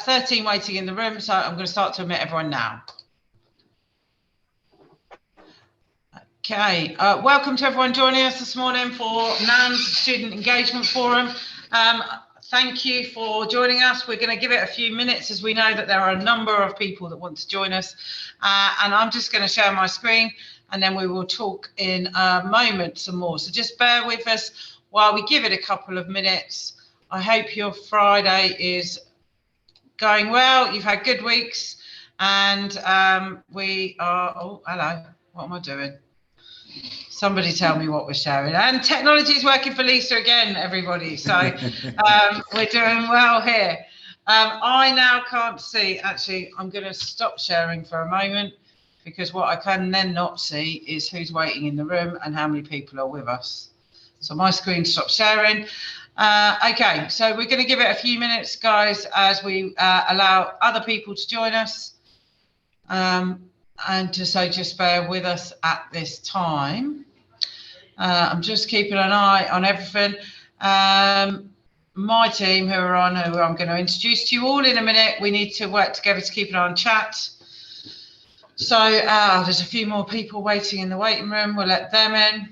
13 waiting in the room, so I'm going to start to admit everyone now. Okay, welcome to everyone joining us this morning for NAM's Student Engagement Forum. Thank you for joining us. We're going to give it a few minutes as we know that there are a number of people that want to join us. And I'm just going to share my screen and then we will talk in a moment some more. So just bear with us while we give it a couple of minutes. I hope your Friday is going well. You've had good weeks and we are, oh, hello, what am I doing? Somebody tell me what we're sharing. And technology is working for Lisa again, everybody. So we're doing well here. I now can't see, actually, I'm going to stop sharing for a moment because what I can then not see is who's waiting in the room and how many people are with us. So my screen stopped sharing. Okay, so we're going to give it a few minutes, guys, as we allow other people to join us. And just bear with us at this time. I'm just keeping an eye on everything. My team who I'm going to introduce to you all in a minute. We need to work together to keep an eye on chat. So there's a few more people waiting in the waiting room. We'll let them in.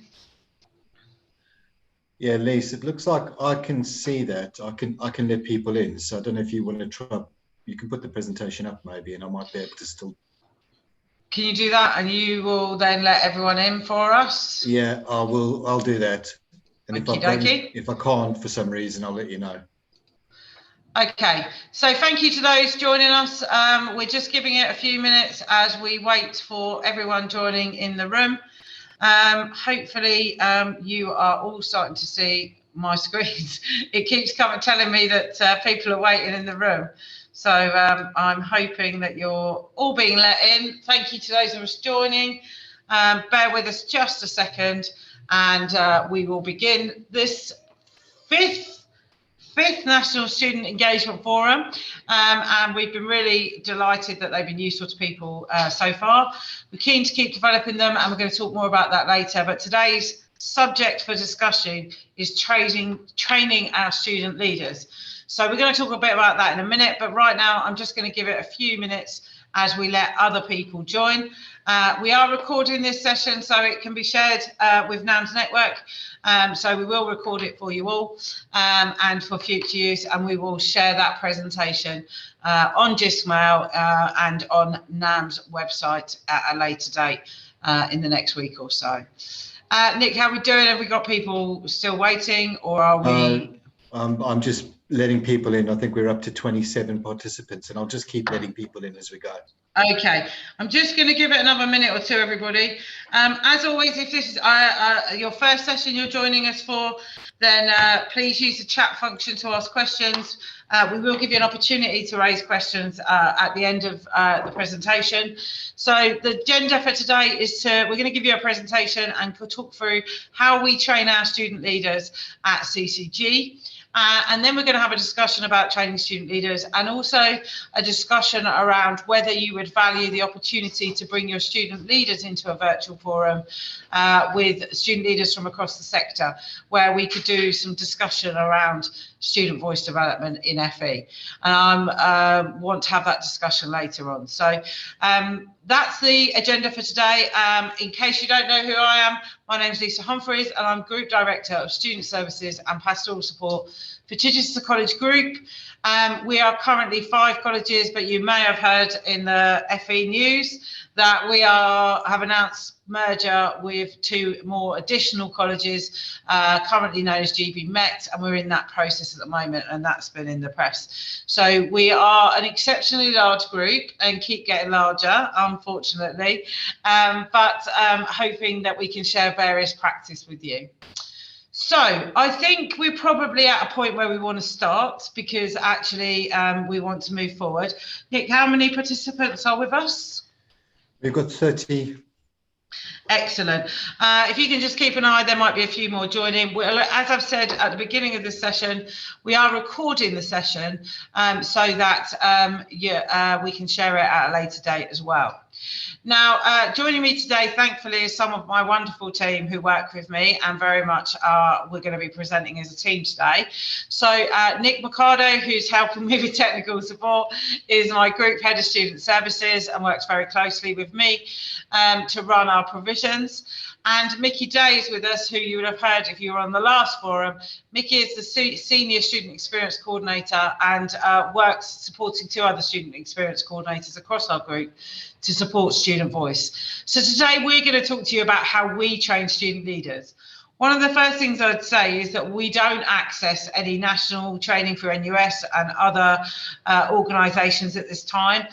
Yeah, Lise, it looks like I can see that. I can let people in. So I don't know if you want to try. You can put the presentation up maybe, and I might be able to still. Can you do that? And you will then let everyone in for us? Yeah, I will. I'll do that. And if I can't for some reason, I'll let you know. Okay, so thank you to those joining us. We're just giving it a few minutes as we wait for everyone joining in the room. Hopefully you are all starting to see my screens. It keeps telling me that people are waiting in the room. So I'm hoping that you're all being let in. Thank you to those of us joining. Bear with us just a second and we will begin this fifth National Student Engagement Forum. And we've been really delighted that they've been useful to people so far. We're keen to keep developing them and we're going to talk more about that later. But today's subject for discussion is training our student leaders. So we're going to talk a bit about that in a minute, but right now I'm just going to give it a few minutes as we let other people join. We are recording this session so it can be shared with NAM's network. So we will record it for you all and for future use, and we will share that presentation on Gmail and on NAM's website at a later date in the next week or so. Nick, how are we doing? Have we got people still waiting or are we? I'm just letting people in. I think we're up to 27 participants and I'll just keep letting people in as we go. Okay, I'm just going to give it another minute or two, everybody. As always, if this is your first session you're joining us for, then please use the chat function to ask questions. We will give you an opportunity to raise questions at the end of the presentation. So the agenda for today is we're going to give you a presentation and talk through how we train our student leaders at CCG. And then we're going to have a discussion about training student leaders and also a discussion around whether you would value the opportunity to bring your student leaders into a virtual forum with student leaders from across the sector, where we could do some discussion around student voice development in FE. And I want to have that discussion later on. So that's the agenda for today. In case you don't know who I am, my name is Lisa Humphries and I'm Group Director of Student Services and Pastoral Support for Chichester College Group. We are currently 5 colleges, but you may have heard in the FE news that we have announced merger with 2 more additional colleges, currently known as GB Met, and we're in that process at the moment, and that's been in the press. So we are an exceptionally large group and keep getting larger, unfortunately, but hoping that we can share various practice with you. So I think we're probably at a point where we want to start because actually we want to move forward. Nick, how many participants are with us? We've got 30. Excellent. If you can just keep an eye, there might be a few more joining. Well, as I've said at the beginning of this session, we are recording the session so that we can share it at a later date as well. Now, joining me today, thankfully, is some of my wonderful team who work with me, and very much we're going to be presenting as a team today. So Nick Mercado, who's helping me with technical support, is my group head of student services and works very closely with me to run our provisions. And Mickey Day is with us, who you would have heard if you were on the last forum. Mickey is the Senior Student Experience Coordinator and works supporting 2 other Student Experience Coordinators across our group to support student voice. So today we're going to talk to you about how we train student leaders. One of the first things I'd say is that we don't access any national training through NUS and other organisations at this time.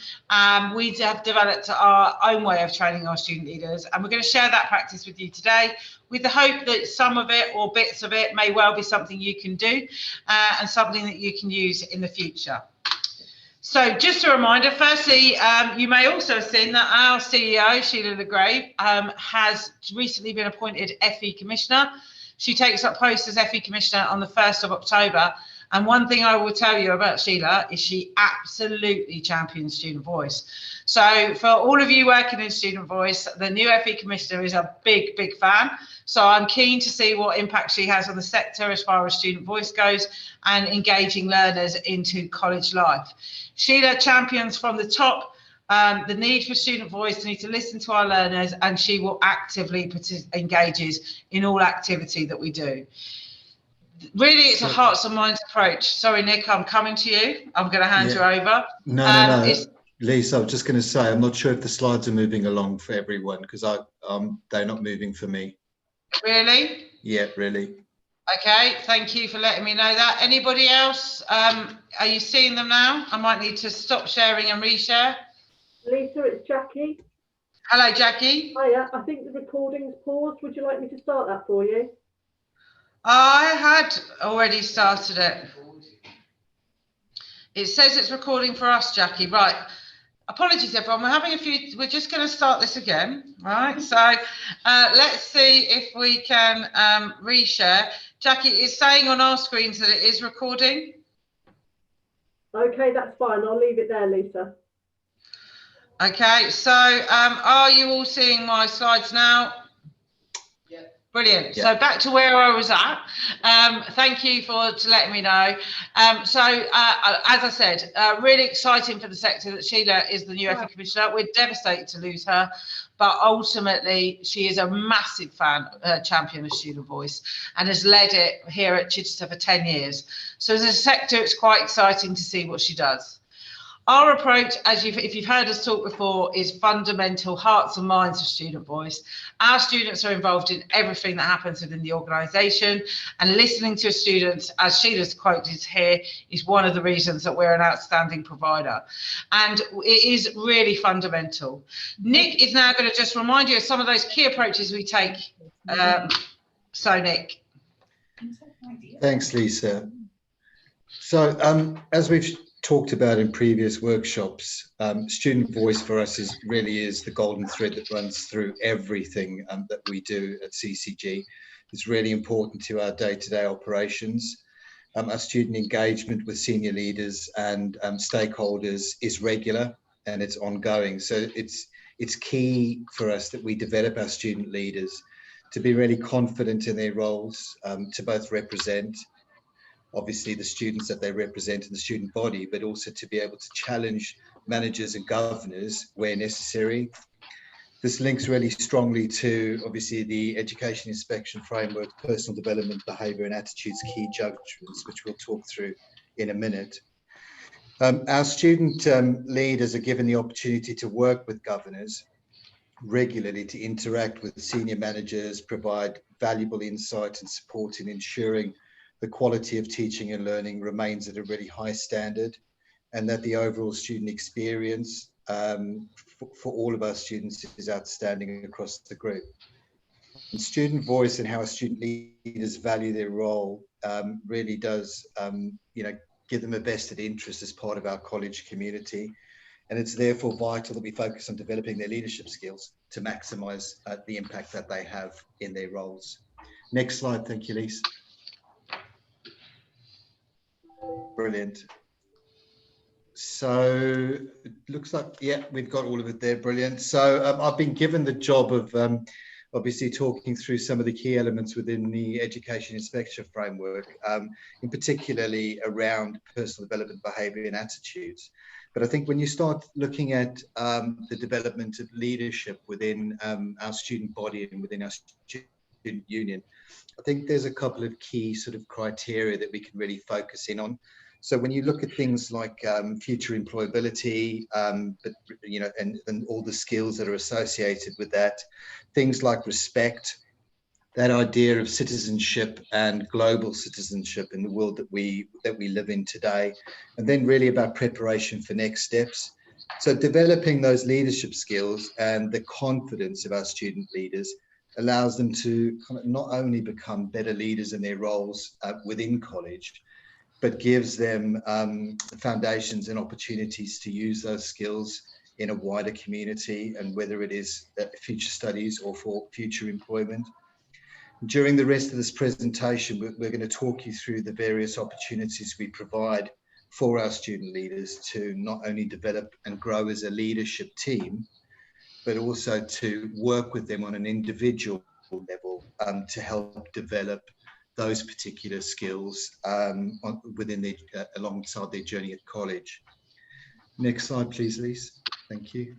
We have developed our own way of training our student leaders, and we're going to share that practice with you today, with the hope that some of it or bits of it may well be something you can do and something that you can use in the future. So just a reminder, firstly, you may also have seen that our CEO, Sheila LeGrave, has recently been appointed FE Commissioner. She takes up post as FE Commissioner on the 1st of October. And one thing I will tell you about Sheila is she absolutely champions student voice. So for all of you working in student voice, the new FE Commissioner is a big, big fan. So I'm keen to see what impact she has on the sector as far as student voice goes and engaging learners into college life. Sheila champions from the top the need for student voice, the need to listen to our learners, and she will actively engages in all activity that we do. Really, it's a hearts and minds approach. Sorry, Nick, I'm coming to you. I'm going to hand you over. No. Lisa, I was just going to say, I'm not sure if the slides are moving along for everyone, because they're not moving for me. Really? Yeah, really. Okay, thank you for letting me know that. Anybody else? Are you seeing them now? I might need to stop sharing and reshare. Lisa, it's Jackie. Hello, Jackie. Hiya, I think the recording's paused. Would you like me to start that for you? I had already started it. It says it's recording for us, Jackie. Right. Apologies, everyone. We're just going to start this again. Right. So let's see if we can reshare. Jackie, it's saying on our screens that it is recording. Okay, that's fine. I'll leave it there, Lisa. Okay. So are you all seeing my slides now? Brilliant. Yeah. So back to where I was at. Thank you for letting me know. As I said, really exciting for the sector that Sheila is the new FE Commissioner. We're devastated to lose her, but ultimately she is a massive champion of student voice and has led it here at Chichester for 10 years. So as a sector, it's quite exciting to see what she does. Our approach, if you've heard us talk before, is fundamental hearts and minds of student voice. Our students are involved in everything that happens within the organisation, and listening to students, as Sheila's quote is here, is one of the reasons that we're an outstanding provider. And it is really fundamental. Nick is now going to just remind you of some of those key approaches we take. So Nick. Thanks, Lisa. So as we've talked about in previous workshops, student voice for us really is the golden thread that runs through everything that we do at CCG. It's really important to our day-to-day operations. Our student engagement with senior leaders and stakeholders is regular and it's ongoing. So it's key for us that we develop our student leaders to be really confident in their roles, to both represent obviously the students that they represent in the student body, but also to be able to challenge managers and governors where necessary. This links really strongly to obviously the education inspection framework, personal development, behaviour and attitudes, key judgments, which we'll talk through in a minute. Our student leaders are given the opportunity to work with governors regularly, to interact with senior managers, provide valuable insight and support in ensuring the quality of teaching and learning remains at a really high standard, and that the overall student experience for all of our students is outstanding across the group. And student voice and how our student leaders value their role really does give them a vested interest as part of our college community. And it's therefore vital that we focus on developing their leadership skills to maximise the impact that they have in their roles. Next slide, thank you, Lisa. Brilliant. So it looks like, yeah, we've got all of it there. Brilliant. So I've been given the job of obviously talking through some of the key elements within the education inspection framework, in particularly around personal development, behaviour and attitudes. But I think when you start looking at the development of leadership within our student body and within our student union, I think there's a couple of key sort of criteria that we can really focus in on. So when you look at things like future employability, but you know, and all the skills that are associated with that, things like respect, that idea of citizenship and global citizenship in the world that we live in today, and then really about preparation for next steps. So developing those leadership skills and the confidence of our student leaders allows them to kind of not only become better leaders in their roles within college, but gives them foundations and opportunities to use those skills in a wider community, and whether it is future studies or for future employment. During the rest of this presentation, we're going to talk you through the various opportunities we provide for our student leaders to not only develop and grow as a leadership team, but also to work with them on an individual level to help develop those particular skills within the alongside their journey at college. Next slide, please, Lise. Thank you.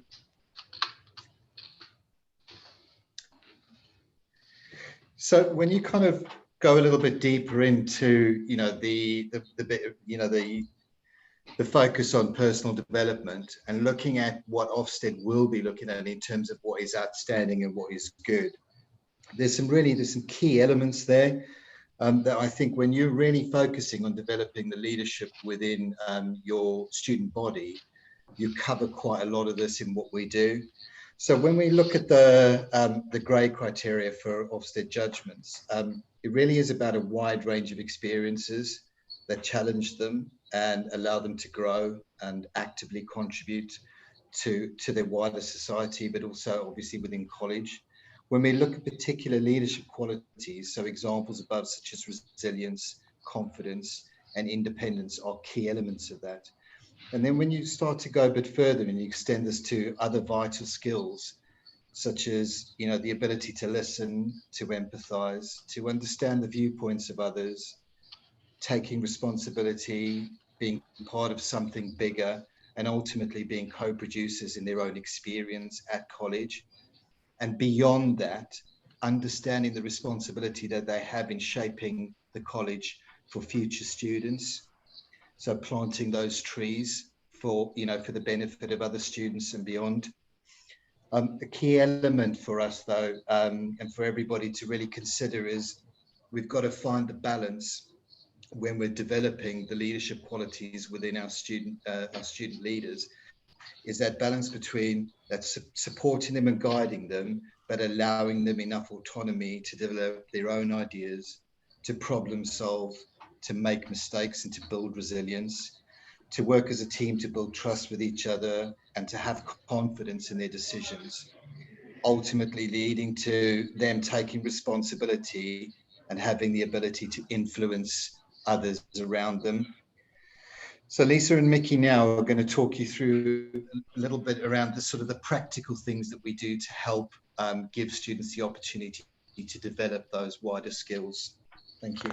So when you kind of go a little bit deeper into, you know, the focus on personal development and looking at what Ofsted will be looking at in terms of what is outstanding and what is good, there's some key elements there that I think when you're really focusing on developing the leadership within your student body, you cover quite a lot of this in what we do. So when we look at the grade criteria for Ofsted judgments, it really is about a wide range of experiences that challenge them and allow them to grow and actively contribute to their wider society, but also obviously within college. When we look at particular leadership qualities, so examples above such as resilience, confidence, and independence are key elements of that. And then when you start to go a bit further and you extend this to other vital skills, such as, you know, the ability to listen, to empathize, to understand the viewpoints of others, taking responsibility, being part of something bigger, and ultimately being co-producers in their own experience at college. And beyond that, understanding the responsibility that they have in shaping the college for future students. So planting those trees for, you know, for the benefit of other students and beyond. A key element for us, though, and for everybody to really consider is we've got to find the balance when we're developing the leadership qualities within our student leaders, is that balance between that supporting them and guiding them, but allowing them enough autonomy to develop their own ideas, to problem solve, to make mistakes and to build resilience, to work as a team to build trust with each other and to have confidence in their decisions, ultimately leading to them taking responsibility and having the ability to influence others around them. So Lisa and Mickey now are going to talk you through a little bit around the sort of the practical things that we do to help give students the opportunity to develop those wider skills. Thank you.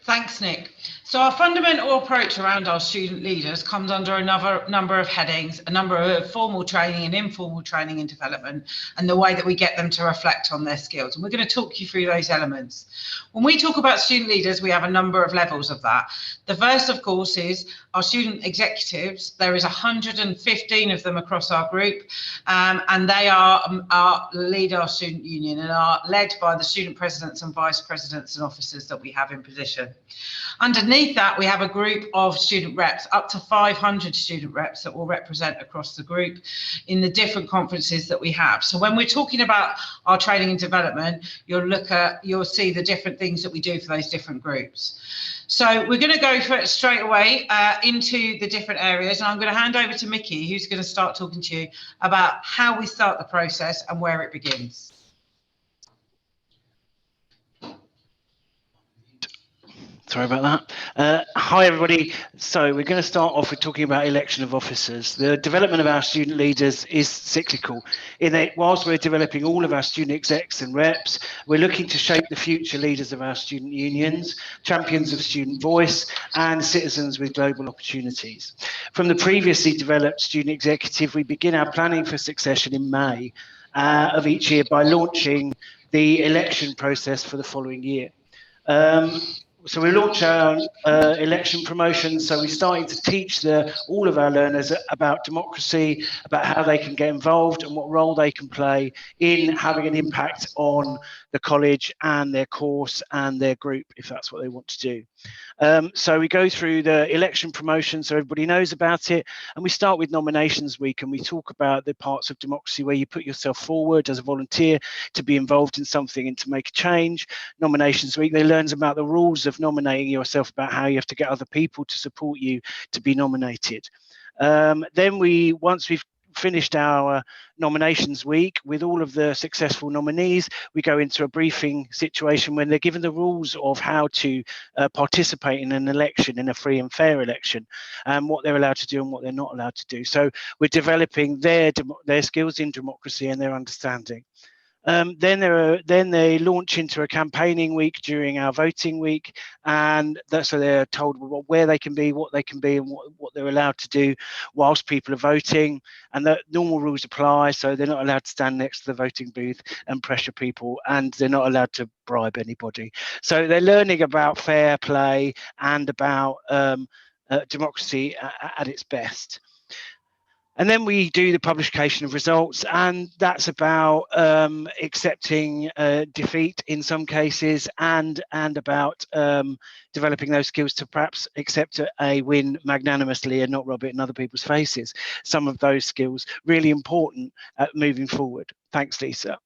Thanks, Nick. So our fundamental approach around our student leaders comes under a number of headings, a number of formal training and informal training and development, and the way that we get them to reflect on their skills. And we're going to talk you through those elements. When we talk about student leaders, we have a number of levels of that. The first, of course, is our student executives. There is 115 of them across our group, and they lead our student union and are led by the student presidents and vice presidents and officers that we have in position. Underneath that, we have a group of student reps, up to 500 student reps that will represent across the group in the different conferences that we have. So when we're talking about our training and development, you'll see the different things that we do for those different groups. So we're going to go for it straight away into the different areas, and I'm going to hand over to Mickey, who's going to start talking to you about how we start the process and where it begins. Sorry about that. Hi, everybody. So we're going to start off with talking about election of officers. The development of our student leaders is cyclical in that whilst we're developing all of our student execs and reps, we're looking to shape the future leaders of our student unions, champions of student voice, and citizens with global opportunities. From the previously developed student executive, we begin our planning for succession in May of each year by launching the election process for the following year. So we launch our election promotions. So we're starting to teach all of our learners about democracy, about how they can get involved and what role they can play in having an impact on the college and their course and their group, if that's what they want to do. So we go through the election promotion so everybody knows about it, and we start with nominations week, and we talk about the parts of democracy where you put yourself forward as a volunteer to be involved in something and to make a change. Nominations week, they learn about the rules of nominating yourself, about how you have to get other people to support you to be nominated. Then once we've finished our nominations week with all of the successful nominees, we go into a briefing situation when they're given the rules of how to participate in an election, in a free and fair election, and what they're allowed to do and what they're not allowed to do. So we're developing their skills in democracy and their understanding. Then they launch into a campaigning week during our voting week, and so they're told where they can be, what they can be, and what they're allowed to do whilst people are voting. And the normal rules apply, so they're not allowed to stand next to the voting booth and pressure people, and they're not allowed to bribe anybody. So they're learning about fair play and about democracy at its best. And then we do the publication of results, and that's about accepting defeat in some cases, and about developing those skills to perhaps accept a win magnanimously and not rub it in other people's faces. Some of those skills really important moving forward. Thanks, Lisa.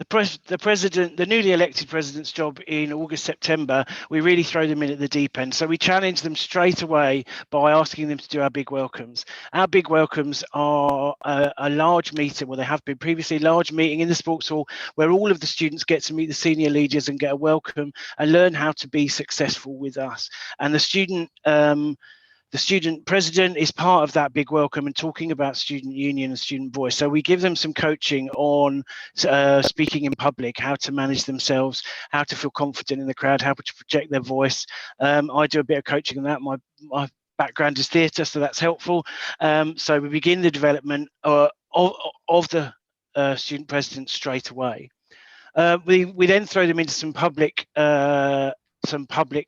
The newly elected president's job in August, September, we really throw them in at the deep end. So we challenge them straight away by asking them to do our big welcomes. Our big welcomes are a large meeting, well, they have been previously, a large meeting in the sports hall where all of the students get to meet the senior leaders and get a welcome and learn how to be successful with us. And the student president is part of that big welcome and talking about student union and student voice. So we give them some coaching on speaking in public, how to manage themselves, how to feel confident in the crowd, how to project their voice. I do a bit of coaching on that. My background is theatre, so that's helpful. So we begin the development of the student president straight away. We then throw them into some public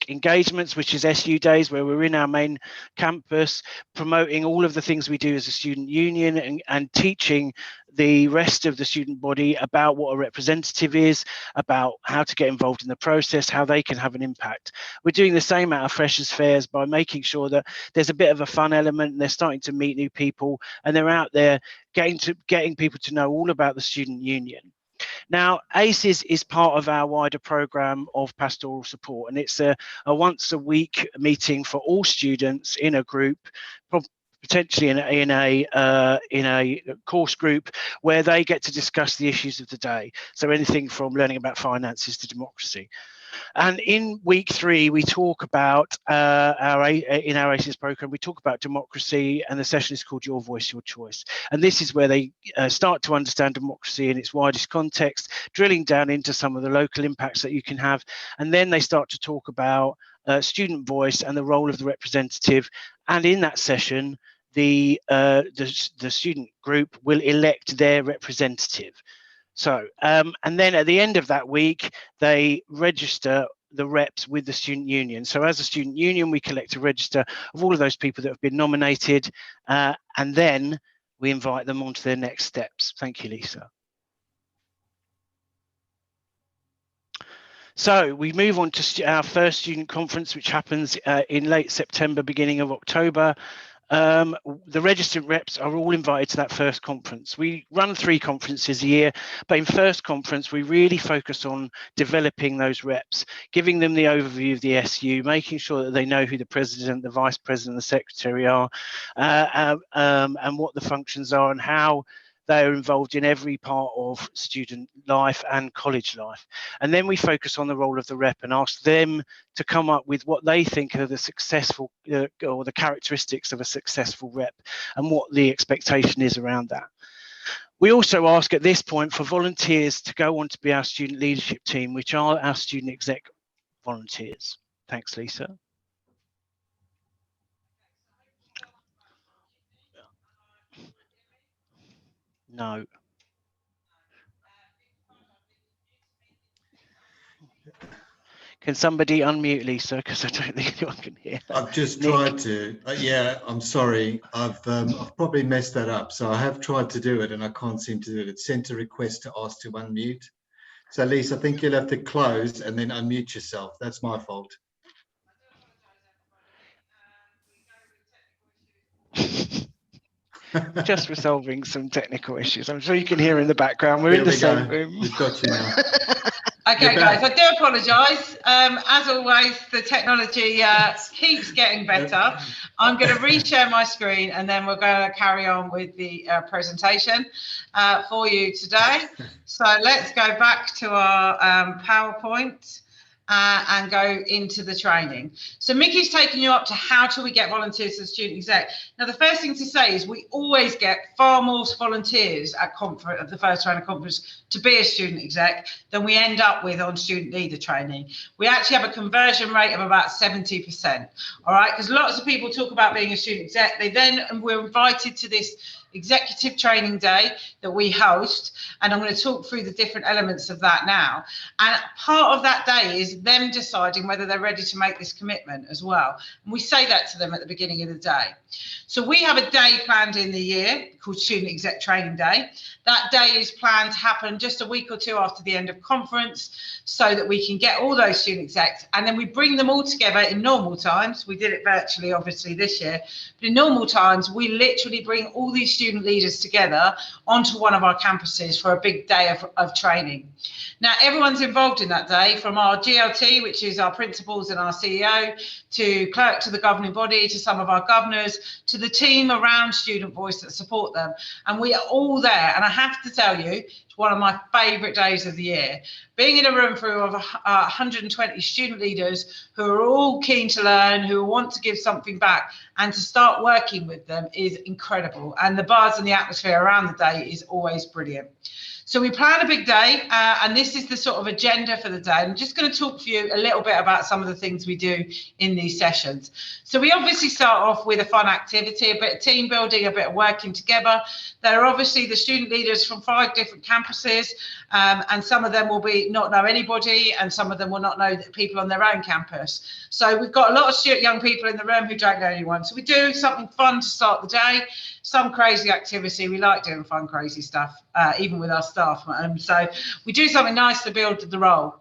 engagements, which is SU days, where we're in our main campus promoting all of the things we do as a student union and teaching the rest of the student body about what a representative is, about how to get involved in the process, how they can have an impact. We're doing the same at our freshers fairs by making sure that there's a bit of a fun element and they're starting to meet new people and they're out there getting people to know all about the student union. Now, ACES is part of our wider programme of pastoral support, and it's a once a week meeting for all students in a group, potentially in a course group, where they get to discuss the issues of the day. So anything from learning about finances to democracy. And in week 3, we talk about in our ACES program, we talk about democracy, and the session is called Your Voice, Your Choice. And this is where they start to understand democracy in its widest context, drilling down into some of the local impacts that you can have. And then they start to talk about student voice and the role of the representative. And in that session, the student group will elect their representative. So, and then at the end of that week, they register the reps with the student union. So as a student union, we collect a register of all of those people that have been nominated, and then we invite them on to their next steps. Thank you, Lisa. So we move on to our first student conference, which happens in late September, beginning of October. The registered reps are all invited to that first conference. We run 3 conferences a year, but in first conference, we really focus on developing those reps, giving them the overview of the SU, making sure that they know who the president, the vice president, the secretary are, and what the functions are and how They are involved in every part of student life and college life. And then we focus on the role of the rep and ask them to come up with what they think are the successful or the characteristics of a successful rep and what the expectation is around that. We also ask at this point for volunteers to go on to be our student leadership team, which are our student exec volunteers. Thanks, Lisa. No. Can somebody unmute Lisa? Because I don't think anyone can hear her. I've just Nick. tried to. Yeah, I'm sorry. I've probably messed that up. So I have tried to do it and I can't seem to do it. It sent a request to ask to unmute. So Lisa, I think you'll have to close and then unmute yourself. That's my fault. Just resolving some technical issues. I'm sure you can hear in the background. We're in the same room. We've got you now. Okay, guys, I do apologise. As always, the technology keeps getting better. I'm going to reshare my screen and then we're going to carry on with the presentation for you today. So let's go back to our PowerPoint. And go into the training. So Mickey's taken you up to how do we get volunteers to the student exec. Now, the first thing to say is we always get far more volunteers at the first round of conference to be a student exec than we end up with on student leader training. We actually have a conversion rate of about 70%. All right, because lots of people talk about being a student exec. We're invited to this executive training day that we host, and I'm going to talk through the different elements of that now. And part of that day is them deciding whether they're ready to make this commitment as well. And we say that to them at the beginning of the day. So we have a day planned in the year called Student Exec Training Day. That day is planned to happen just a week or two after the end of conference so that we can get all those student execs, and then we bring them all together in normal times. We did it virtually, obviously, this year, but in normal times, we literally bring all these student leaders together onto one of our campuses for a big day of training. Now, everyone's involved in that day, from our GLT, which is our principals and our CEO, to clerk to the governing body, to some of our governors, to the team around Student Voice that support them. And we are all there. And I have to tell you, it's one of my favourite days of the year. Being in a room full of 120 student leaders who are all keen to learn, who want to give something back, and to start working with them is incredible. And the buzz and the atmosphere around the day is always brilliant. So we plan a big day, and this is the sort of agenda for the day. I'm just going to talk to you a little bit about some of the things we do in these sessions. So we obviously start off with a fun activity, a bit of team building, a bit of working together. There are obviously the student leaders from 5 different campuses, and some of them will not know anybody, and some of them will not know people on their own campus. So we've got a lot of young people in the room who don't know anyone. So we do something fun to start the day, some crazy activity. We like doing fun, crazy stuff, even with our staff. So we do something nice to build the role.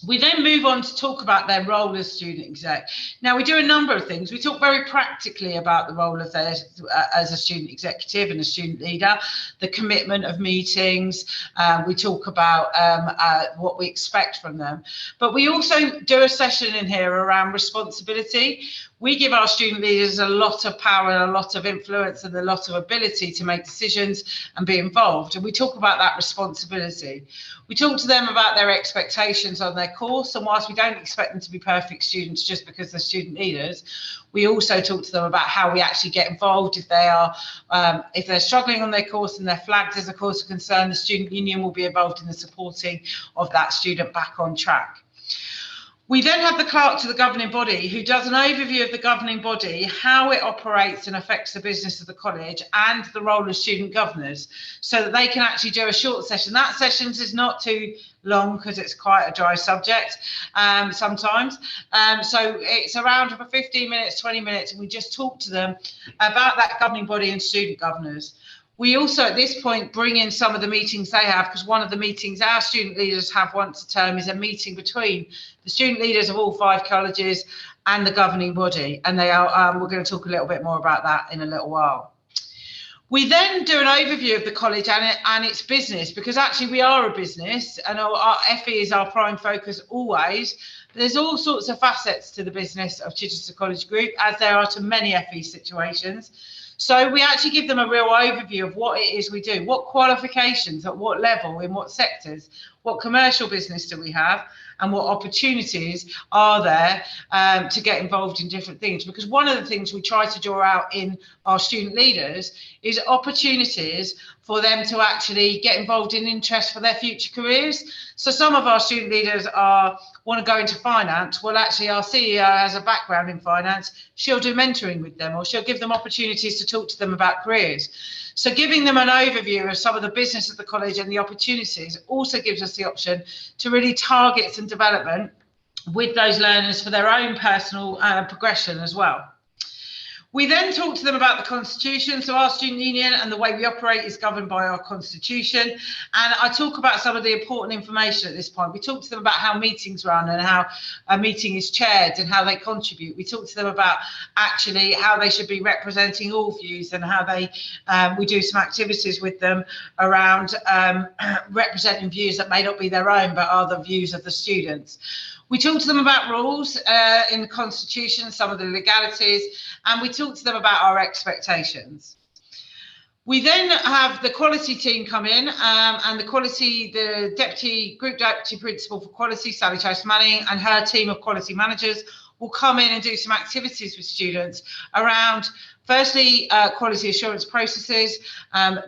We then move on to talk about their role as student exec. Now, we do a number of things. We talk very practically about the role of theirs as a student executive and a student leader, the commitment of meetings. We talk about what we expect from them. But we also do a session in here around responsibility. We give our student leaders a lot of power and a lot of influence and a lot of ability to make decisions and be involved. And we talk about that responsibility. We talk to them about their expectations on their course. And whilst we don't expect them to be perfect students just because they're student leaders, we also talk to them about how we actually get involved if they're struggling on their course and they're flagged as a course of concern. The student union will be involved in the supporting of that student back on track. We then have the clerk to the governing body who does an overview of the governing body, how it operates and affects the business of the college, and the role of student governors, so that they can actually do a short session. That session is not too long because it's quite a dry subject sometimes. So it's around 15 minutes, 20 minutes, and we just talk to them about that governing body and student governors. We also, at this point, bring in some of the meetings they have, because one of the meetings our student leaders have once a term is a meeting between the student leaders of all 5 colleges and the governing body. And they are, we're going to talk a little bit more about that in a little while. We then do an overview of the college and its business, because actually we are a business and our FE is our prime focus always. But there's all sorts of facets to the business of Chichester College Group, as there are to many FE situations. So we actually give them a real overview of what it is we do, what qualifications, at what level, in what sectors, what commercial business do we have, and what opportunities are there to get involved in different things. Because one of the things we try to draw out in our student leaders is opportunities for them to actually get involved in interest for their future careers. So some of our student leaders want to go into finance. Well, actually, our CEO has a background in finance. She'll do mentoring with them, or she'll give them opportunities to talk to them about careers. So giving them an overview of some of the business of the college and the opportunities also gives us the option to really target some development with those learners for their own personal progression as well. We then talk to them about the Constitution. So our student union and the way we operate is governed by our Constitution. And I talk about some of the important information at this point. We talk to them about how meetings run and how a meeting is chaired and how they contribute. We talk to them about actually how they should be representing all views and how they, we do some activities with them around representing views that may not be their own, but are the views of the students. We talk to them about rules in the Constitution, some of the legalities, and we talk to them about our expectations. We then have the quality team come in, and the Group Deputy Principal for Quality, Sally Chase-Manning, and her team of quality managers will come in and do some activities with students around, firstly, quality assurance processes.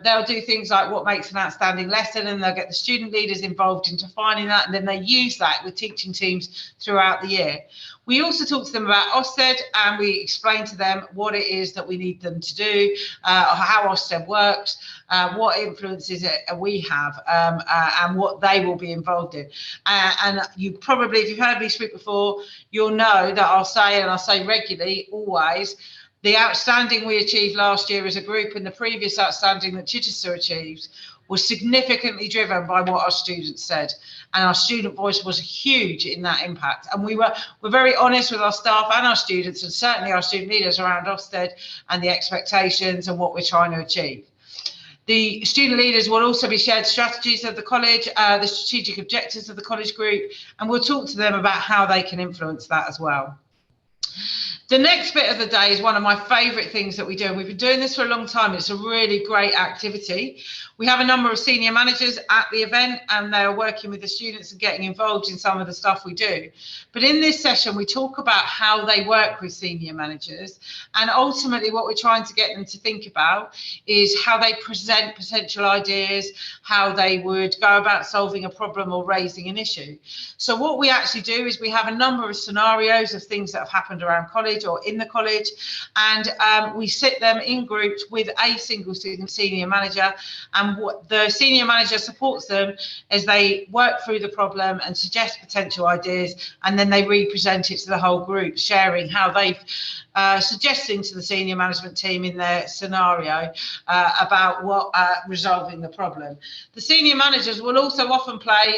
They'll do things like what makes an outstanding lesson, and they'll get the student leaders involved in defining that, and then they use that with teaching teams throughout the year. We also talk to them about Ofsted, and we explain to them what it is that we need them to do, how Ofsted works, what influences we have, and what they will be involved in. And you probably, if you've heard me speak before, you'll know that I'll say regularly, always, the outstanding we achieved last year as a group and the previous outstanding that Chichester achieved was significantly driven by what our students said. And our student voice was huge in that impact. And we're very honest with our staff and our students, and certainly our student leaders, around Ofsted and the expectations and what we're trying to achieve. The student leaders will also be shared strategies of the college, the strategic objectives of the college group, and we'll talk to them about how they can influence that as well. The next bit of the day is one of my favourite things that we do, and we've been doing this for a long time. It's a really great activity. We have a number of senior managers at the event, and they're working with the students and getting involved in some of the stuff we do. But in this session, we talk about how they work with senior managers, and ultimately what we're trying to get them to think about is how they present potential ideas, how they would go about solving a problem or raising an issue. So what we actually do is we have a number of scenarios of things that have happened around college or in the college, and we sit them in groups with a single senior manager, and what the senior manager supports them as they work through the problem and suggest potential ideas, and then they represent it to the whole group, sharing how they've suggesting to the senior management team in their scenario about what resolving the problem. The senior managers will also often play,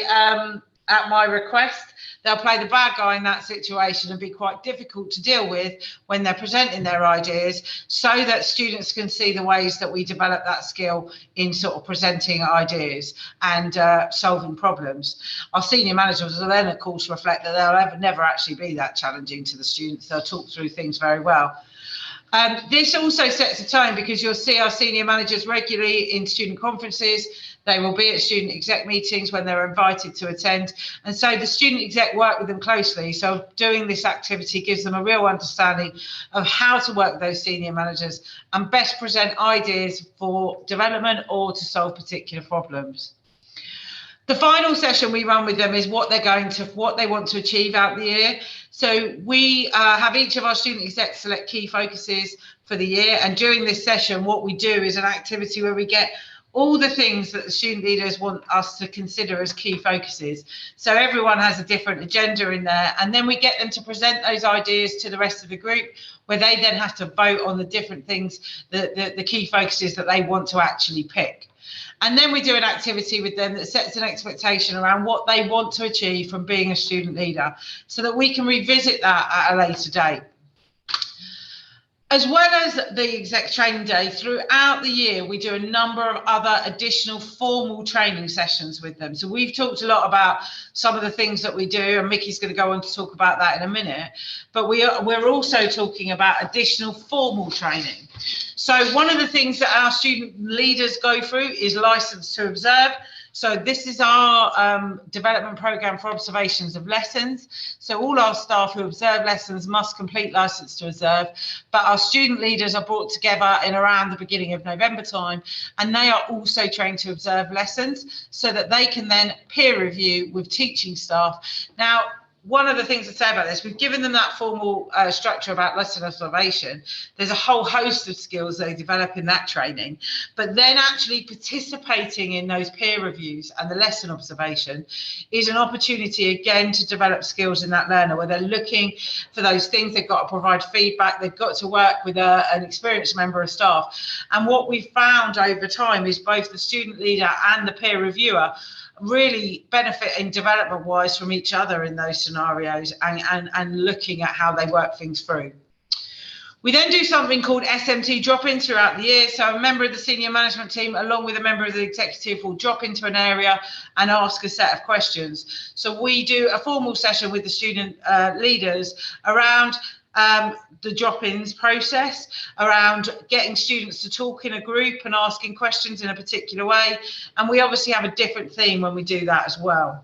at my request, they'll play the bad guy in that situation and be quite difficult to deal with when they're presenting their ideas, so that students can see the ways that we develop that skill in sort of presenting ideas and solving problems. Our senior managers will then, of course, reflect that they'll never actually be that challenging to the students. They'll talk through things very well. This also sets a tone, because you'll see our senior managers regularly in student conferences. They will be at student exec meetings when they're invited to attend. And so the student exec work with them closely. So doing this activity gives them a real understanding of how to work with those senior managers and best present ideas for development or to solve particular problems. The final session we run with them is what they want to achieve out the year. So we have each of our student execs select key focuses for the year. And during this session, what we do is an activity where we get all the things that the student leaders want us to consider as key focuses. So everyone has a different agenda in there, and then we get them to present those ideas to the rest of the group, where they then have to vote on the different things, the key focuses that they want to actually pick. And then we do an activity with them that sets an expectation around what they want to achieve from being a student leader, so that we can revisit that at a later date. As well as the exec training day, throughout the year, we do a number of other additional formal training sessions with them. So we've talked a lot about some of the things that we do, and Mickey's going to go on to talk about that in a minute. But we're also talking about additional formal training. So one of the things that our student leaders go through is license to observe. So this is our development program for observations of lessons. So all our staff who observe lessons must complete license to observe, but our student leaders are brought together in around the beginning of November time, and they are also trained to observe lessons so that they can then peer review with teaching staff. Now, one of the things to say about this, we've given them that formal structure about lesson observation. There's a whole host of skills they develop in that training, but then actually participating in those peer reviews and the lesson observation is an opportunity again to develop skills in that learner, where they're looking for those things. They've got to provide feedback, they've got to work with an experienced member of staff. And what we've found over time is both the student leader and the peer reviewer really benefiting development wise from each other in those scenarios, and looking at how they work things through. We then do something called SMT drop-in throughout the year. So a member of the senior management team along with a member of the executive will drop into an area and ask a set of questions. So we do a formal session with the student leaders around the drop-ins process, around getting students to talk in a group and asking questions in a particular way. And we obviously have a different theme when we do that as well.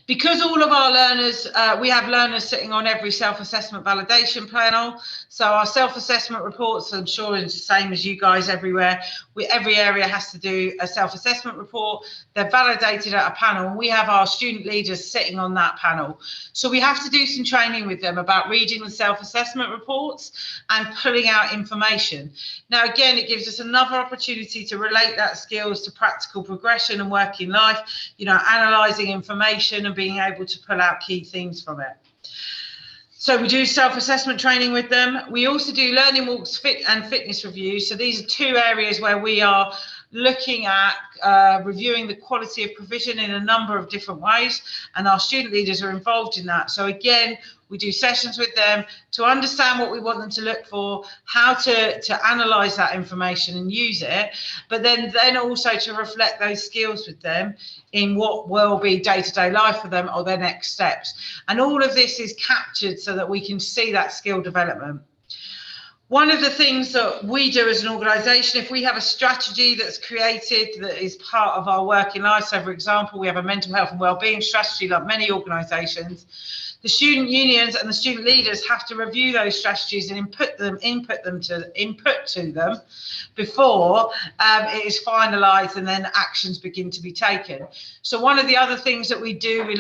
Because all of our learners, we have learners sitting on every self-assessment validation panel. So our self-assessment reports, I'm sure it's the same as you guys everywhere. Every area has to do a self-assessment report. They're validated at a panel, and we have our student leaders sitting on that panel. So we have to do some training with them about reading the self-assessment reports and pulling out information. Now, again, it gives us another opportunity to relate that skills to practical progression and working life, you know, analysing information and being able to pull out key themes from it. So we do self-assessment training with them. We also do learning walks and fitness reviews. So these are two areas where we are looking at reviewing the quality of provision in a number of different ways, and our student leaders are involved in that. So again, we do sessions with them to understand what we want them to look for, how to analyse that information and use it, but then also to reflect those skills with them in what will be day-to-day life for them or their next steps. And all of this is captured so that we can see that skill development. One of the things that we do as an organisation, if we have a strategy that's created that is part of our working life, so for example, we have a mental health and wellbeing strategy like many organisations, the student unions and the student leaders have to review those strategies and input to them before it is finalised and then actions begin to be taken. So one of the other things that we do with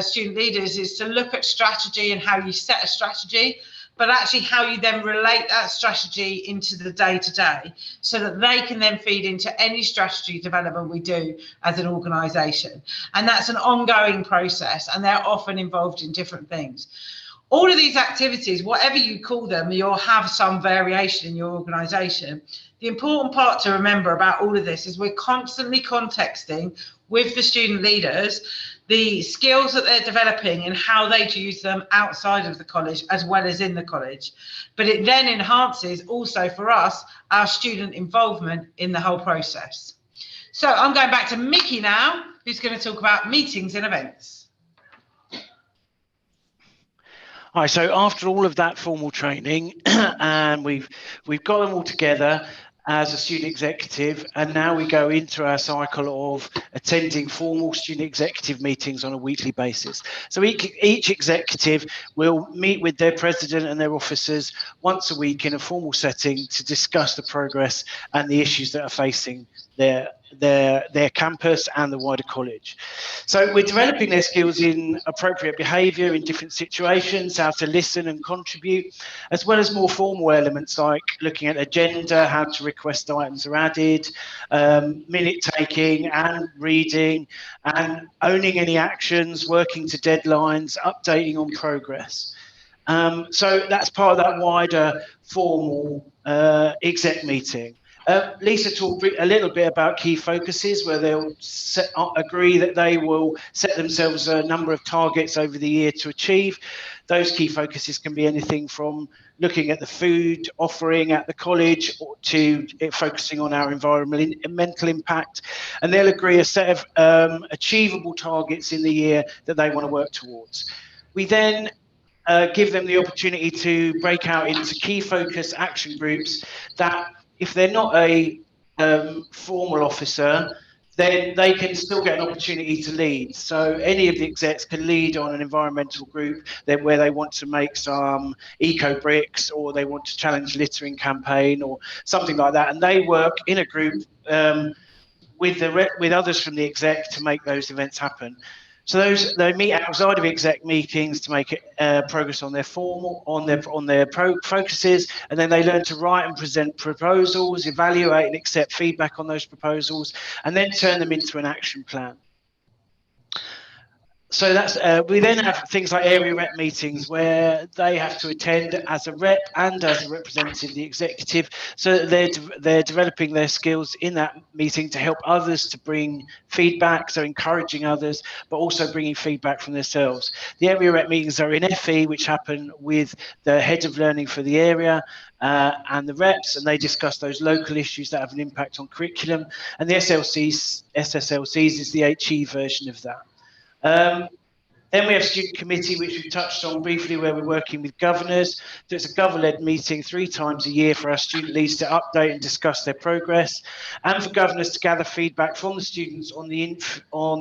student leaders is to look at strategy and how you set a strategy, but actually how you then relate that strategy into the day-to-day so that they can then feed into any strategy development we do as an organisation. And that's an ongoing process, and they're often involved in different things. All of these activities, whatever you call them, you'll have some variation in your organisation. The important part to remember about all of this is we're constantly contexting with the student leaders the skills that they're developing and how they'd use them outside of the college as well as in the college. But it then enhances also for us our student involvement in the whole process. So I'm going back to Mickey now, who's going to talk about meetings and events. Hi, so after all of that formal training and we've got them all together as a student executive, and now we go into our cycle of attending formal student executive meetings on a weekly basis. So each executive will meet with their president and their officers once a week in a formal setting to discuss the progress and the issues that are facing their campus and the wider college. So we're developing their skills in appropriate behaviour in different situations, how to listen and contribute, as well as more formal elements like looking at agenda, how to request items are added, minute taking and reading, and owning any actions, working to deadlines, updating on progress. So that's part of that wider formal exec meeting. Lisa talked a little bit about key focuses, where they'll agree that they will set themselves a number of targets over the year to achieve. Those key focuses can be anything from looking at the food offering at the college to focusing on our environmental impact. And they'll agree a set of achievable targets in the year that they want to work towards. We then give them the opportunity to break out into key focus action groups that, if they're not a formal officer, then they can still get an opportunity to lead. So any of the execs can lead on an environmental group where they want to make some eco bricks, or they want to challenge littering campaign or something like that. And they work in a group with others from the exec to make those events happen. So they meet outside of exec meetings to make progress on their focuses, and then they learn to write and present proposals, evaluate and accept feedback on those proposals, and then turn them into an action plan. So that's we then have things like area rep meetings, where they have to attend as a rep and as a representative of the executive, so that they're developing their skills in that meeting to help others to bring feedback, so encouraging others, but also bringing feedback from themselves. The area rep meetings are in FE, which happen with the head of learning for the area and the reps, and they discuss those local issues that have an impact on curriculum. And the SSLCs is the HE version of that. Then we have student committee, which we've touched on briefly, where we're working with governors. So it's a governor-led meeting 3 times a year for our student leaders to update and discuss their progress, and for governors to gather feedback from the students on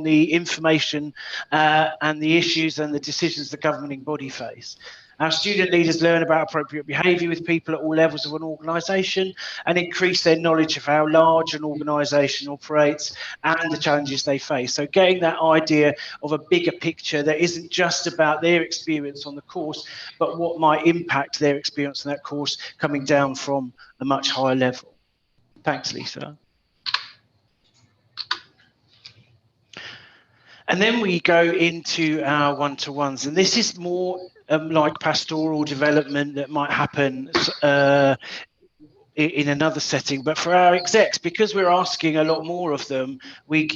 the information and the issues and the decisions the governing body face. Our student leaders learn about appropriate behaviour with people at all levels of an organisation, and increase their knowledge of how large an organisation operates and the challenges they face. So getting that idea of a bigger picture that isn't just about their experience on the course, but what might impact their experience on that course coming down from a much higher level. Thanks, Lisa. And then we go into our one-to-ones, and this is more like pastoral development that might happen in another setting. But for our execs, because we're asking a lot more of them, we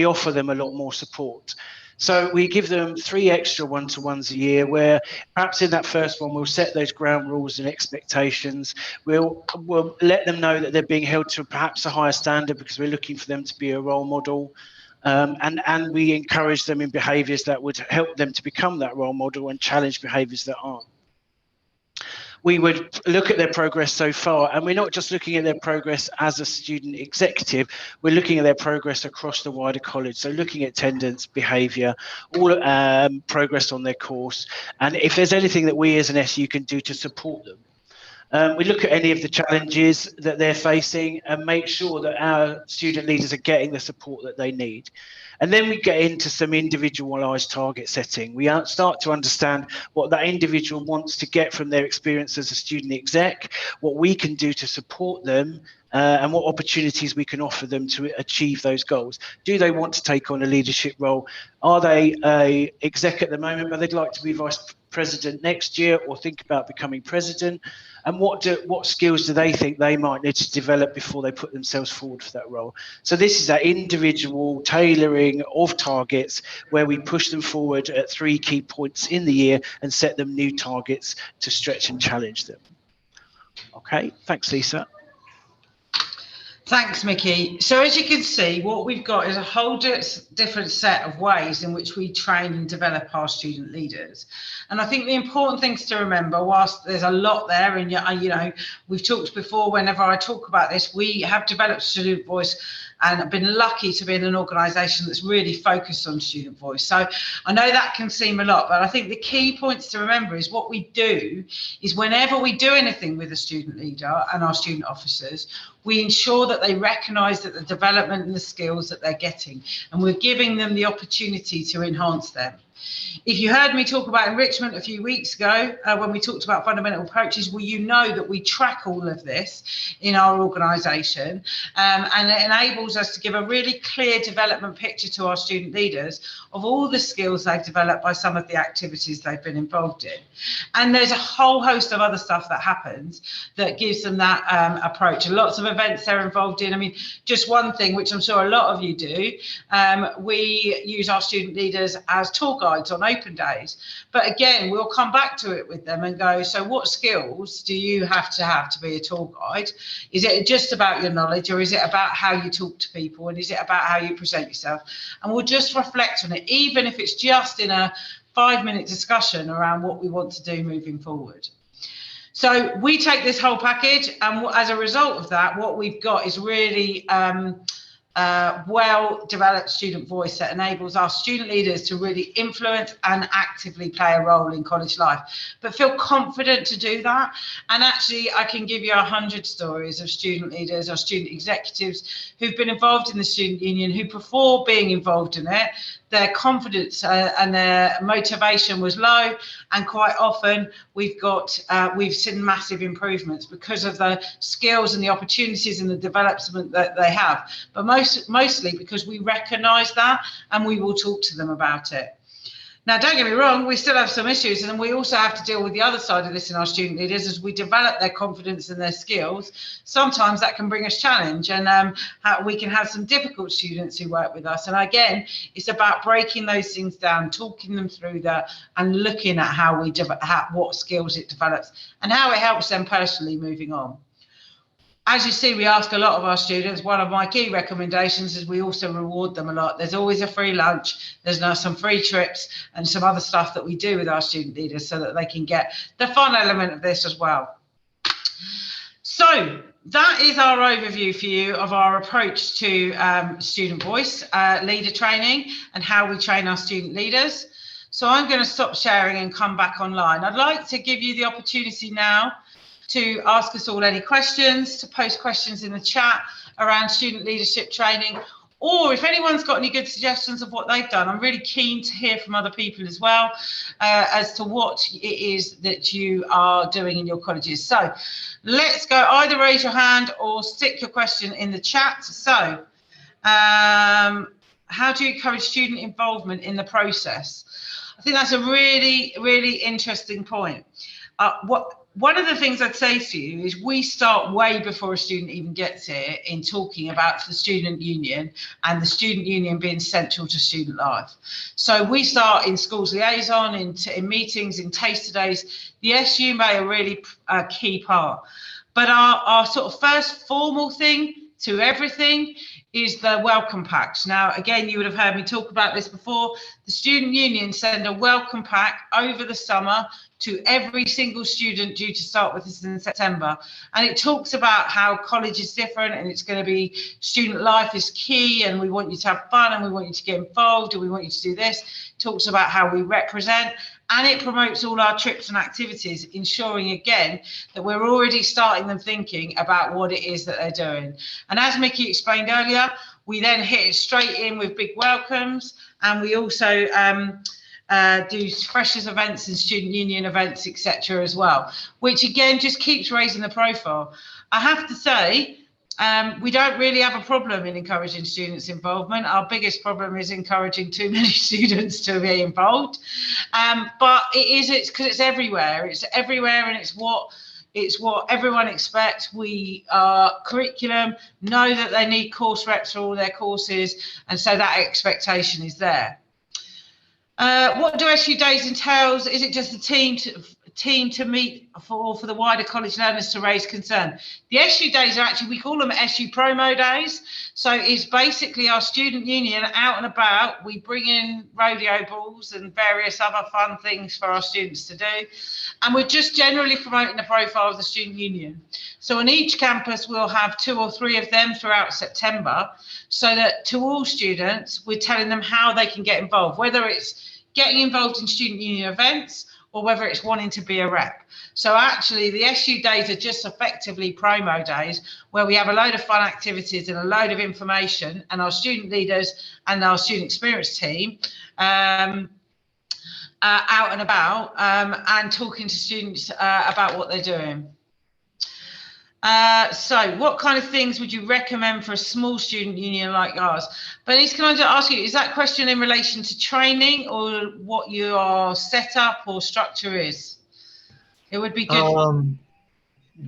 offer them a lot more support. So we give them 3 extra one-to-ones a year, where perhaps in that first one, we'll set those ground rules and expectations. We'll let them know that they're being held to perhaps a higher standard, because we're looking for them to be a role model. And we encourage them in behaviours that would help them to become that role model, and challenge behaviours that aren't. We would look at their progress so far, and we're not just looking at their progress as a student executive, we're looking at their progress across the wider college. So looking at attendance, behaviour, all progress on their course, and if there's anything that we as an SU can do to support them. We look at any of the challenges that they're facing and make sure that our student leaders are getting the support that they need. And then we get into some individualised target setting. We start to understand what that individual wants to get from their experience as a student exec, what we can do to support them, and what opportunities we can offer them to achieve those goals. Do they want to take on a leadership role? Are they an exec at the moment, but they'd like to be vice president next year, or think about becoming president? And what skills do they think they might need to develop before they put themselves forward for that role? So this is that individual tailoring of targets, where we push them forward at 3 key points in the year and set them new targets to stretch and challenge them. Okay, thanks, Lisa. Thanks, Mickey. So as you can see, what we've got is a whole different set of ways in which we train and develop our student leaders. And I think the important things to remember, whilst there's a lot there, and you know, we've talked before, whenever I talk about this, we have developed student voice and I've been lucky to be in an organisation that's really focused on student voice. So I know that can seem a lot, but I think the key points to remember is what we do is whenever we do anything with a student leader and our student officers, we ensure that they recognise that the development and the skills that they're getting, and we're giving them the opportunity to enhance them. If you heard me talk about enrichment a few weeks ago, when we talked about fundamental approaches, well, you know that we track all of this in our organisation, and it enables us to give a really clear development picture to our student leaders of all the skills they've developed by some of the activities they've been involved in. And there's a whole host of other stuff that happens that gives them that approach. And lots of events they're involved in. I mean, just one thing, which I'm sure a lot of you do, we use our student leaders as tour guides on open days. But again, we'll come back to it with them and go, so what skills do you have to be a tour guide? Is it just about your knowledge, or is it about how you talk to people, and is it about how you present yourself? And we'll just reflect on it, even if it's just in a 5-minute discussion around what we want to do moving forward. So we take this whole package, and as a result of that, what we've got is really well-developed student voice that enables our student leaders to really influence and actively play a role in college life, but feel confident to do that. And actually, I can give you 100 stories of student leaders or student executives who've been involved in the student union, who before being involved in it, their confidence and their motivation was low, and quite often we've seen massive improvements because of the skills and the opportunities and the development that they have, but mostly because we recognise that and we will talk to them about it. Now, don't get me wrong, we still have some issues, and we also have to deal with the other side of this in our student leaders as we develop their confidence and their skills. Sometimes that can bring us challenge, and we can have some difficult students who work with us. And again, it's about breaking those things down, talking them through that, and looking at how what skills it develops and how it helps them personally moving on. As you see, we ask a lot of our students. One of my key recommendations is we also reward them a lot. There's always a free lunch. There's now some free trips and some other stuff that we do with our student leaders so that they can get the fun element of this as well. So that is our overview for you of our approach to student voice, leader training, and how we train our student leaders. So I'm going to stop sharing and come back online. I'd like to give you the opportunity now to ask us all any questions, to post questions in the chat around student leadership training, or if anyone's got any good suggestions of what they've done. I'm really keen to hear from other people as well as to what it is that you are doing in your colleges. So let's go, either raise your hand or stick your question in the chat. So how do you encourage student involvement in the process? I think that's a really, really interesting point. One of the things I'd say to you is we start way before a student even gets here in talking about the student union and the student union being central to student life. So we start in schools liaison, in meetings, in taster days. The SU play a really key part. But our sort of first formal thing to everything is the welcome packs. Now, again, you would have heard me talk about this before. The student union send a welcome pack over the summer to every single student due to start with us in September. And it talks about how college is different, and it's going to be student life is key, and we want you to have fun, and we want you to get involved, and we want you to do this. It talks about how we represent, and it promotes all our trips and activities, ensuring again that we're already starting them thinking about what it is that they're doing. And as Mickey explained earlier, we then hit it straight in with big welcomes, and we also do freshers events and student union events, etc. as well, which again just keeps raising the profile. I have to say, we don't really have a problem in encouraging students' involvement. Our biggest problem is encouraging too many students to be involved. But it's because it's everywhere. It's everywhere, and it's what everyone expects. We curriculum know that they need course reps for all their courses, and so that expectation is there. What do SU Days entails? Is it just a team to meet for the wider college learners to raise concern? The SU Days are actually, we call them SU Promo Days. So it's basically our student union out and about. We bring in rodeo balls and various other fun things for our students to do. And we're just generally promoting the profile of the student union. So on each campus, we'll have 2 or 3 of them throughout September, so that to all students, we're telling them how they can get involved, whether it's getting involved in student union events or whether it's wanting to be a rep. So actually the SU Days are just effectively promo days where we have a load of fun activities and a load of information, and our student leaders and our student experience team out and about and talking to students about what they're doing. So what kind of things would you recommend for a small student union like ours? Bernice, can I just ask you, is that question in relation to training or what your setup or structure is? It would be good.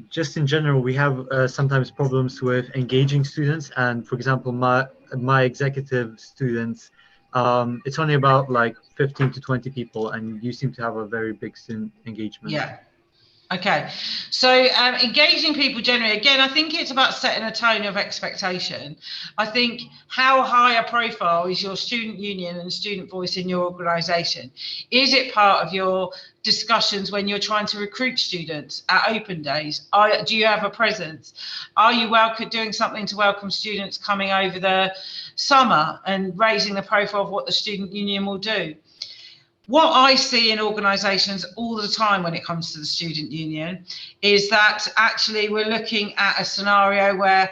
Just in general, we have sometimes problems with engaging students. And for example, my executive students, it's only about like 15 to 20 people, and you seem to have a very big student engagement. Yeah. Okay, so engaging people generally, again, I think it's about setting a tone of expectation. I think how high a profile is your student union and student voice in your organisation? Is it part of your discussions when you're trying to recruit students at open days? Do you have a presence? Are you doing something to welcome students coming over the summer and raising the profile of what the student union will do? What I see in organisations all the time when it comes to the student union is that actually we're looking at a scenario where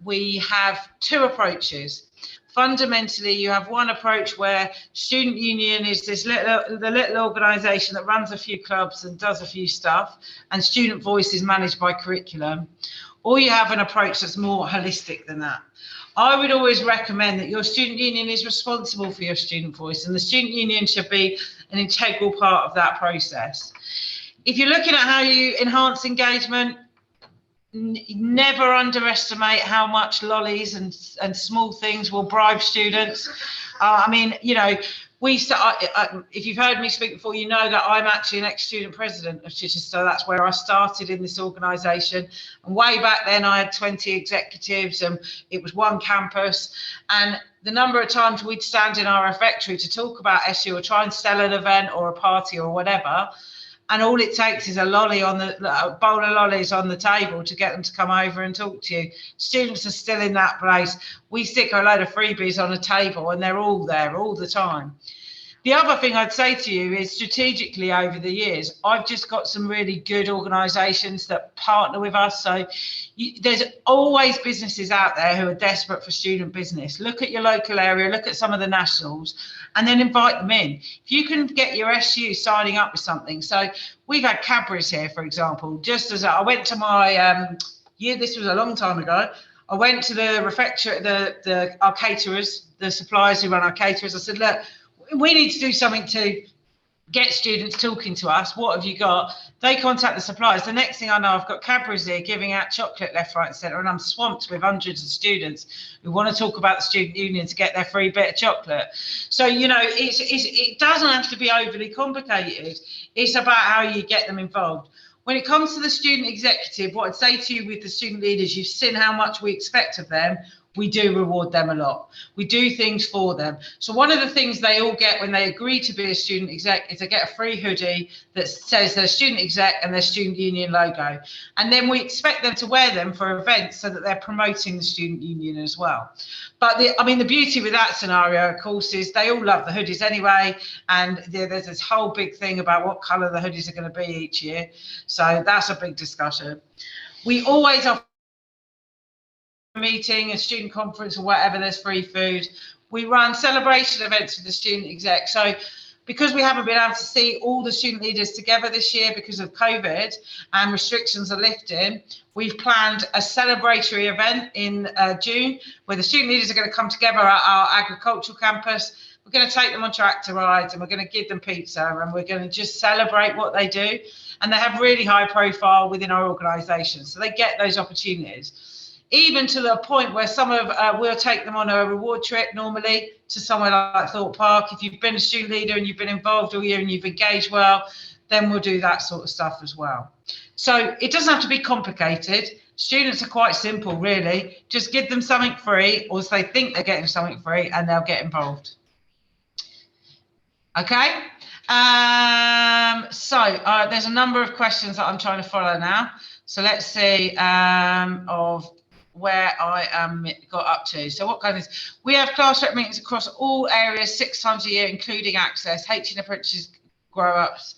we have two approaches. Fundamentally, you have one approach where student union is the little organisation that runs a few clubs and does a few stuff, and student voice is managed by curriculum. Or you have an approach that's more holistic than that. I would always recommend that your student union is responsible for your student voice, and the student union should be an integral part of that process. If you're looking at how you enhance engagement, never underestimate how much lollies and small things will bribe students. I mean, you know, if you've heard me speak before, you know that I'm actually an ex-student president of Chichester. That's where I started in this organisation. And way back then, I had 20 executives, and it was one campus. And the number of times we'd stand in our refectory to talk about SU or try and sell an event or a party or whatever, and all it takes is a bowl of lollies on the table to get them to come over and talk to you. Students are still in that place. We stick a load of freebies on a table and they're all there all the time. The other thing I'd say to you is strategically over the years, I've just got some really good organisations that partner with us. So there's always businesses out there who are desperate for student business. Look at your local area, look at some of the nationals, and then invite them in. If you can get your SU signing up with something. So we've had Cadbury's here, for example. Just as I went to my, this was a long time ago, I went to the refectory, our caterers, the suppliers who run our caterers. I said, look, we need to do something to get students talking to us. What have you got? They contact the suppliers. The next thing I know, I've got Cadbury's here giving out chocolate left, right, and centre, and I'm swamped with hundreds of students who want to talk about the student union to get their free bit of chocolate. So, you know, it doesn't have to be overly complicated. It's about how you get them involved. When it comes to the student executive, what I'd say to you with the student leaders, you've seen how much we expect of them. We do reward them a lot. We do things for them. So one of the things they all get when they agree to be a student exec is they get a free hoodie that says they're student exec and their student union logo. And then we expect them to wear them for events so that they're promoting the student union as well. But the beauty with that scenario, of course, is they all love the hoodies anyway. And there's this whole big thing about what colour the hoodies are going to be each year. So that's a big discussion. We always offer meeting, a student conference or whatever, there's free food. We run celebration events for the student exec. So because we haven't been able to see all the student leaders together this year because of COVID and restrictions are lifting, we've planned a celebratory event in June where the student leaders are going to come together at our agricultural campus. We're going to take them on tractor rides and we're going to give them pizza and we're going to just celebrate what they do. And they have really high profile within our organisation. So they get those opportunities. Even to the point where we'll take them on a reward trip normally to somewhere like Thorpe Park. If you've been a student leader and you've been involved all year and you've engaged well, then we'll do that sort of stuff as well. So it doesn't have to be complicated. Students are quite simple, really. Just give them something free, or they think they're getting something free, and they'll get involved. Okay. There's a number of questions that I'm trying to follow now. So let's see of where I got up to. So what kind of things? We have class rep meetings across all areas 6 times a year, including access, HE apprentices, grow-ups.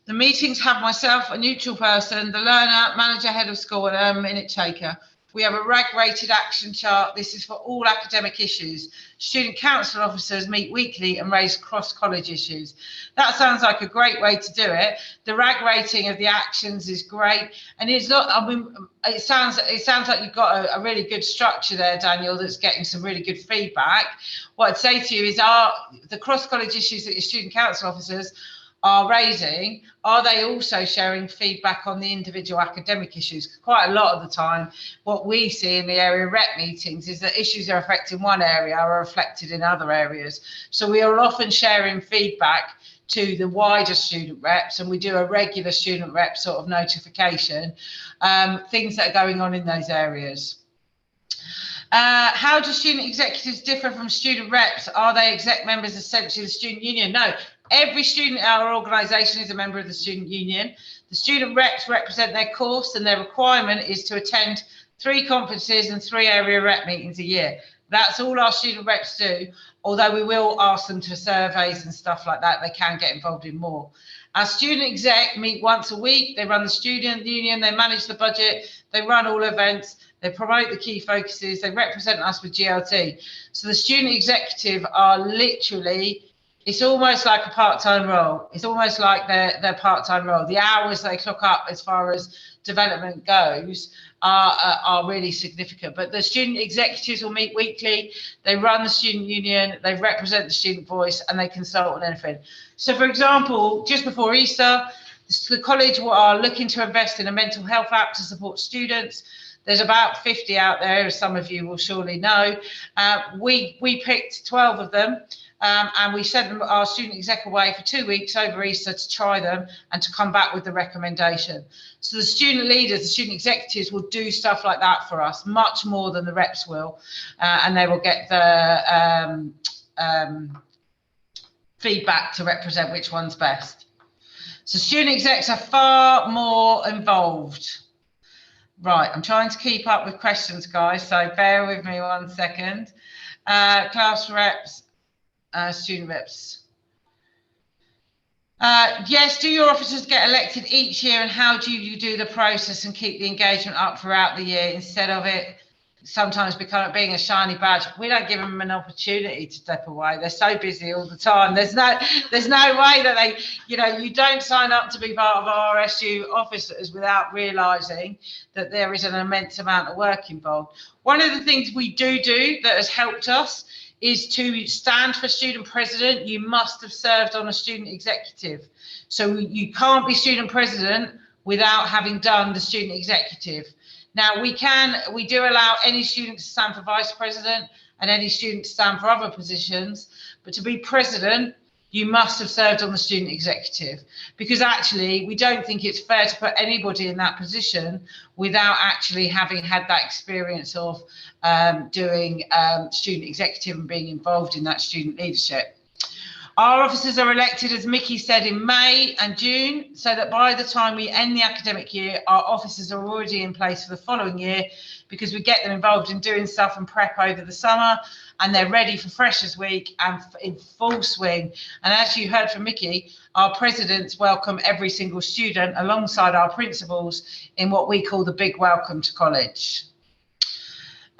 The meetings have myself, a neutral person, the learner, manager, head of school, and a minute taker. We have a RAG-rated action chart. This is for all academic issues. Student council officers meet weekly and raise cross-college issues. That sounds like a great way to do it. The RAG rating of the actions is great, and it's not. I mean, it sounds like you've got a really good structure there, Daniel. That's getting some really good feedback. What I'd say to you is, are the cross-college issues that your student council officers are raising, are they also sharing feedback on the individual academic issues? Quite a lot of the time, what we see in the area rep meetings is that issues that are affecting one area are reflected in other areas. So we are often sharing feedback to the wider student reps, and we do a regular student rep sort of notification, things that are going on in those areas. How do student executives differ from student reps? Are they exec members essentially of the student union? No, every student in our organisation is a member of the student union. The student reps represent their course, and their requirement is to attend 3 conferences and 3 area rep meetings a year. That's all our student reps do, although we will ask them to surveys and stuff like that. They can get involved in more. Our student exec meet once a week. They run the student union, they manage the budget, they run all events, they promote the key focuses, they represent us with GLT. So the student executive are literally, it's almost like a part-time role. It's almost like their part-time role. The hours they clock up as far as development goes are really significant. But the student executives will meet weekly, they run the student union, they represent the student voice, and they consult on anything. So for example, just before Easter, the college are looking to invest in a mental health app to support students. There's about 50 out there, as some of you will surely know. We picked 12 of them, and we sent them, our student exec, away for 2 weeks over Easter to try them and to come back with the recommendation. So the student leaders, the student executives will do stuff like that for us, much more than the reps will, and they will get the feedback to represent which one's best. So student execs are far more involved. Right, I'm trying to keep up with questions, guys, so bear with me 1 second. Class reps, student reps. Yes, do your officers get elected each year, and how do you do the process and keep the engagement up throughout the year instead of it sometimes being a shiny badge? We don't give them an opportunity to step away. They're so busy all the time. There's no way that they, you don't sign up to be part of our RSU officers without realising that there is an immense amount of work involved. One of the things we do that has helped us is to stand for student president. You must have served on a student executive. So you can't be student president without having done the student executive. Now, we do allow any student to stand for vice president and any student to stand for other positions, but to be president, you must have served on the student executive, because actually we don't think it's fair to put anybody in that position without actually having had that experience of doing student executive and being involved in that student leadership. Our officers are elected, as Mickey said, in May and June, so that by the time we end the academic year, our officers are already in place for the following year, because we get them involved in doing stuff and prep over the summer, and they're ready for Freshers Week and in full swing. And as you heard from Mickey, our presidents welcome every single student alongside our principals in what we call the big welcome to college.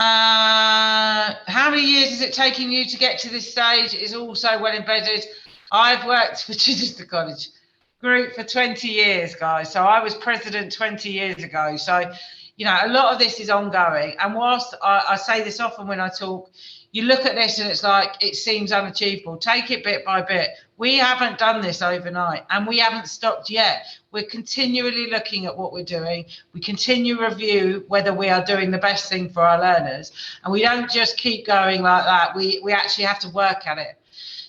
How many years is it taking you to get to this stage? Is also well embedded. I've worked for Chichester College Group for 20 years, guys. So I was president 20 years ago. So, a lot of this is ongoing. And whilst I say this often when I talk, you look at this and it's like, it seems unachievable. Take it bit by bit. We haven't done this overnight, and we haven't stopped yet. We're continually looking at what we're doing. We continue to review whether we are doing the best thing for our learners. And we don't just keep going like that. We actually have to work at it.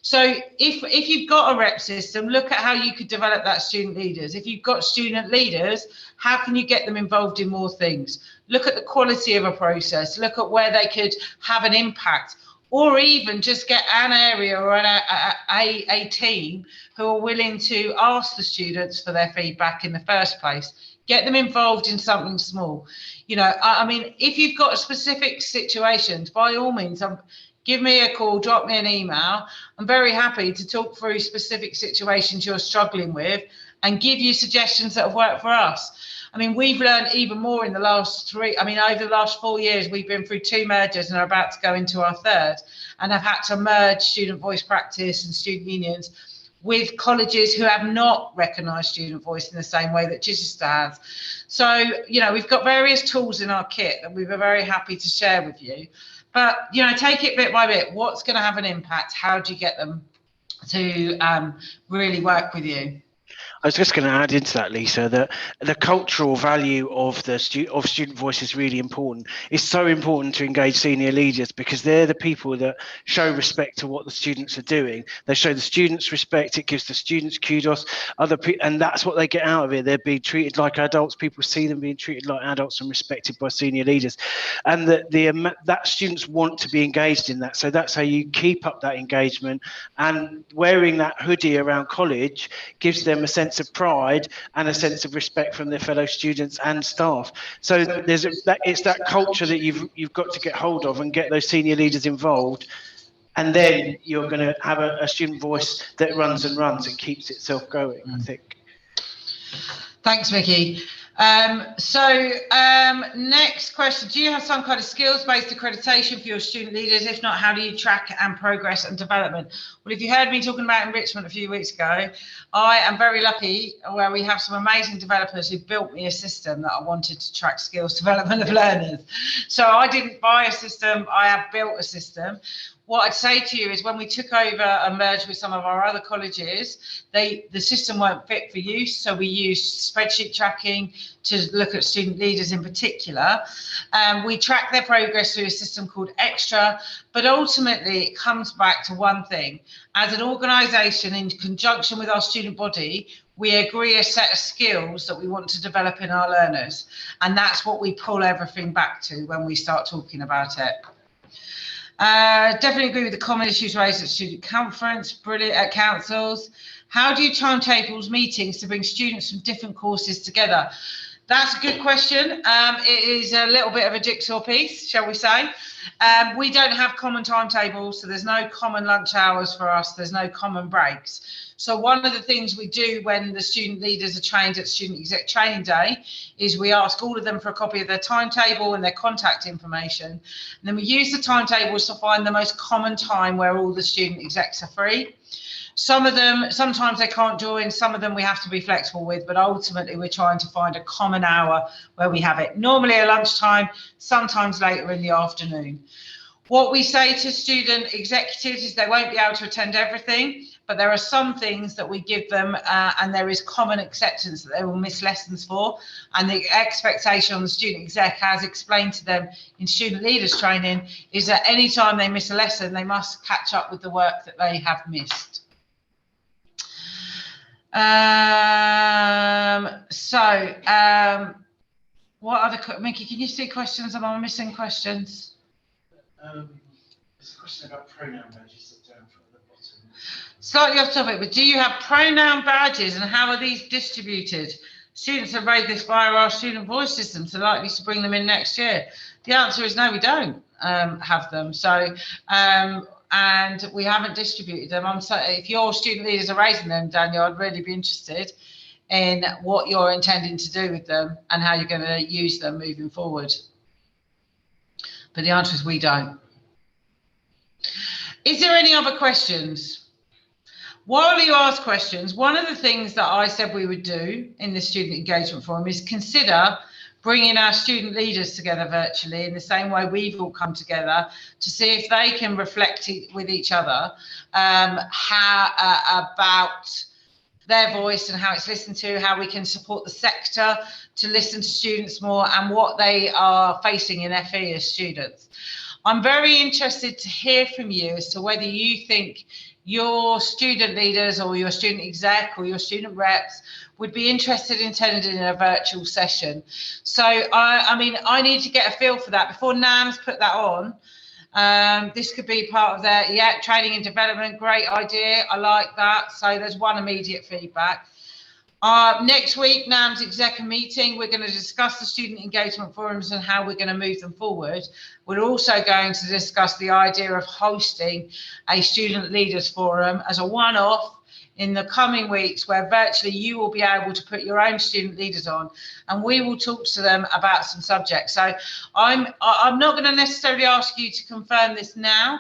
So if you've got a rep system, look at how you could develop that student leaders. If you've got student leaders, how can you get them involved in more things? Look at the quality of a process. Look at where they could have an impact, or even just get an area or a team who are willing to ask the students for their feedback in the first place. Get them involved in something small. I mean, if you've got specific situations, by all means, give me a call, drop me an email. I'm very happy to talk through specific situations you're struggling with and give you suggestions that have worked for us. I mean, we've learned even more in the last over the last 4 years, we've been through 2 mergers and are about to go into our 3rd, and have had to merge student voice practice and student unions with colleges who have not recognised student voice in the same way that Chichester has. So, we've got various tools in our kit that we were very happy to share with you. But, take it bit by bit. What's going to have an impact? How do you get them to really work with you? I was just going to add into that, Lisa, that the cultural value of student voice is really important. It's so important to engage senior leaders because they're the people that show respect to what the students are doing. They show the students respect. It gives the students kudos. And that's what they get out of it. They're being treated like adults. People see them being treated like adults and respected by senior leaders, and that students want to be engaged in that. So that's how you keep up that engagement. And wearing that hoodie around college gives them a sense of pride and a sense of respect from their fellow students and staff. So it's that culture that you've got to get hold of and get those senior leaders involved, and then you're going to have a student voice that runs and runs and keeps itself going, I think. Thanks, Mickey. Next question. Do you have some kind of skills-based accreditation for your student leaders? If not, how do you track and progress and development? Well, if you heard me talking about enrichment a few weeks ago, I am very lucky where we have some amazing developers who built me a system that I wanted to track skills development of learners. So I didn't buy a system, I have built a system. What I'd say to you is when we took over and merged with some of our other colleges, the system weren't fit for use. So we used spreadsheet tracking to look at student leaders in particular. We track their progress through a system called Extra, but ultimately it comes back to one thing. As an organisation, in conjunction with our student body, we agree a set of skills that we want to develop in our learners. And that's what we pull everything back to when we start talking about it. Definitely agree with the common issues raised at student conference, brilliant at councils. How do you timetables meetings to bring students from different courses together? That's a good question. It is a little bit of a jigsaw piece, shall we say. We don't have common timetables, so there's no common lunch hours for us. There's no common breaks. So one of the things we do when the student leaders are trained at Student Exec Training Day is we ask all of them for a copy of their timetable and their contact information. And then we use the timetables to find the most common time where all the student execs are free. Some of them, sometimes they can't join, some of them we have to be flexible with, but ultimately we're trying to find a common hour where we have it. Normally at lunchtime, sometimes later in the afternoon. What we say to student executives is they won't be able to attend everything, but there are some things that we give them and there is common acceptance that they will miss lessons for. And the expectation on the student exec, as explained to them in student leaders training, is that any time they miss a lesson, they must catch up with the work that they have missed. What other, Mickey, can you see questions? Am I missing questions? There's a question about pronoun badges down at the bottom. Slightly off topic, but do you have pronoun badges and how are these distributed? Students have raised this via our student voice system, so likely to bring them in next year. The answer is no, we don't have them. So, and we haven't distributed them. If your student leaders are raising them, Daniel, I'd really be interested in what you're intending to do with them and how you're going to use them moving forward. But the answer is we don't. Is there any other questions? While you ask questions, one of the things that I said we would do in the Student Engagement Forum is consider bringing our student leaders together virtually in the same way we've all come together to see if they can reflect with each other about their voice and how it's listened to, how we can support the sector to listen to students more and what they are facing in FE as students. I'm very interested to hear from you as to whether you think your student leaders or your student exec or your student reps would be interested in attending a virtual session. So, I mean, I need to get a feel for that before NAMS put that on. This could be part of their training and development. Great idea. I like that. So there's one immediate feedback. Next week, NAMS exec meeting, we're going to discuss the student engagement forums and how we're going to move them forward. We're also going to discuss the idea of hosting a student leaders forum as a one-off in the coming weeks where virtually you will be able to put your own student leaders on, and we will talk to them about some subjects. So I'm not going to necessarily ask you to confirm this now.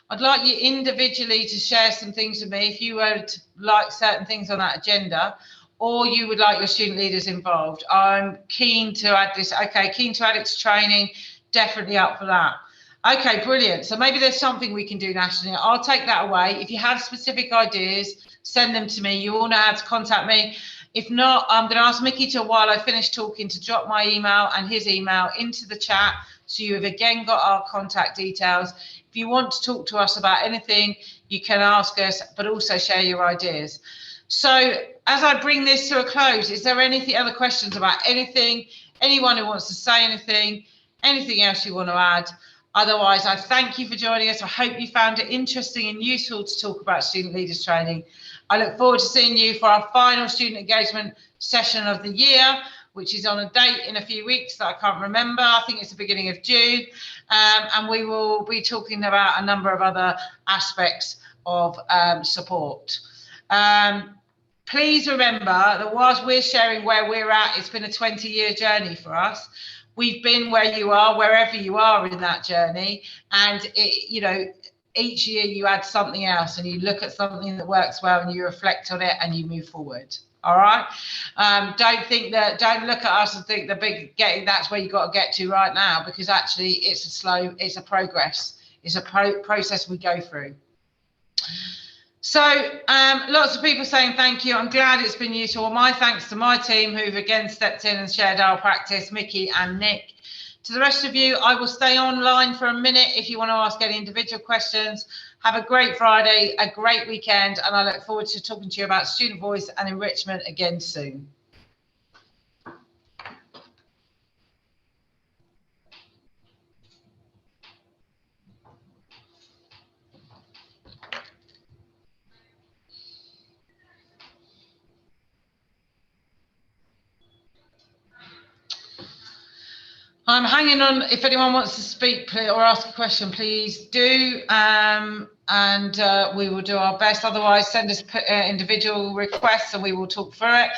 I'd like you individually to share some things with me if you were to like certain things on that agenda, or you would like your student leaders involved. I'm keen to add this. Okay, keen to add it to training, definitely up for that. Okay, brilliant. So maybe there's something we can do nationally. I'll take that away. If you have specific ideas, send them to me. You all know how to contact me. If not, I'm going to ask Mickey to, while I finish talking, to drop my email and his email into the chat. So you've again got our contact details. If you want to talk to us about anything, you can ask us, but also share your ideas. So as I bring this to a close, is there any other questions about anything? Anyone who wants to say anything else you want to add? Otherwise, I thank you for joining us. I hope you found it interesting and useful to talk about student leaders training. I look forward to seeing you for our final student engagement session of the year, which is on a date in a few weeks that I can't remember. I think it's the beginning of June. And we will be talking about a number of other aspects of support. Please remember that whilst we're sharing where we're at, it's been a 20-year journey for us. We've been where you are, wherever you are in that journey. And, each year you add something else and you look at something that works well and you reflect on it and you move forward. All right. Don't look at us and think that's where you got to get to right now, because actually it's a progress. It's a process we go through. So lots of people saying thank you. I'm glad it's been useful. My thanks to my team who've again stepped in and shared our practice, Mickey and Nick. To the rest of you, I will stay online for a minute if you want to ask any individual questions. Have a great Friday, a great weekend, and I look forward to talking to you about student voice and enrichment again soon. I'm hanging on. If anyone wants to speak or ask a question, please do, and we will do our best. Otherwise, send us individual requests and we will talk through it.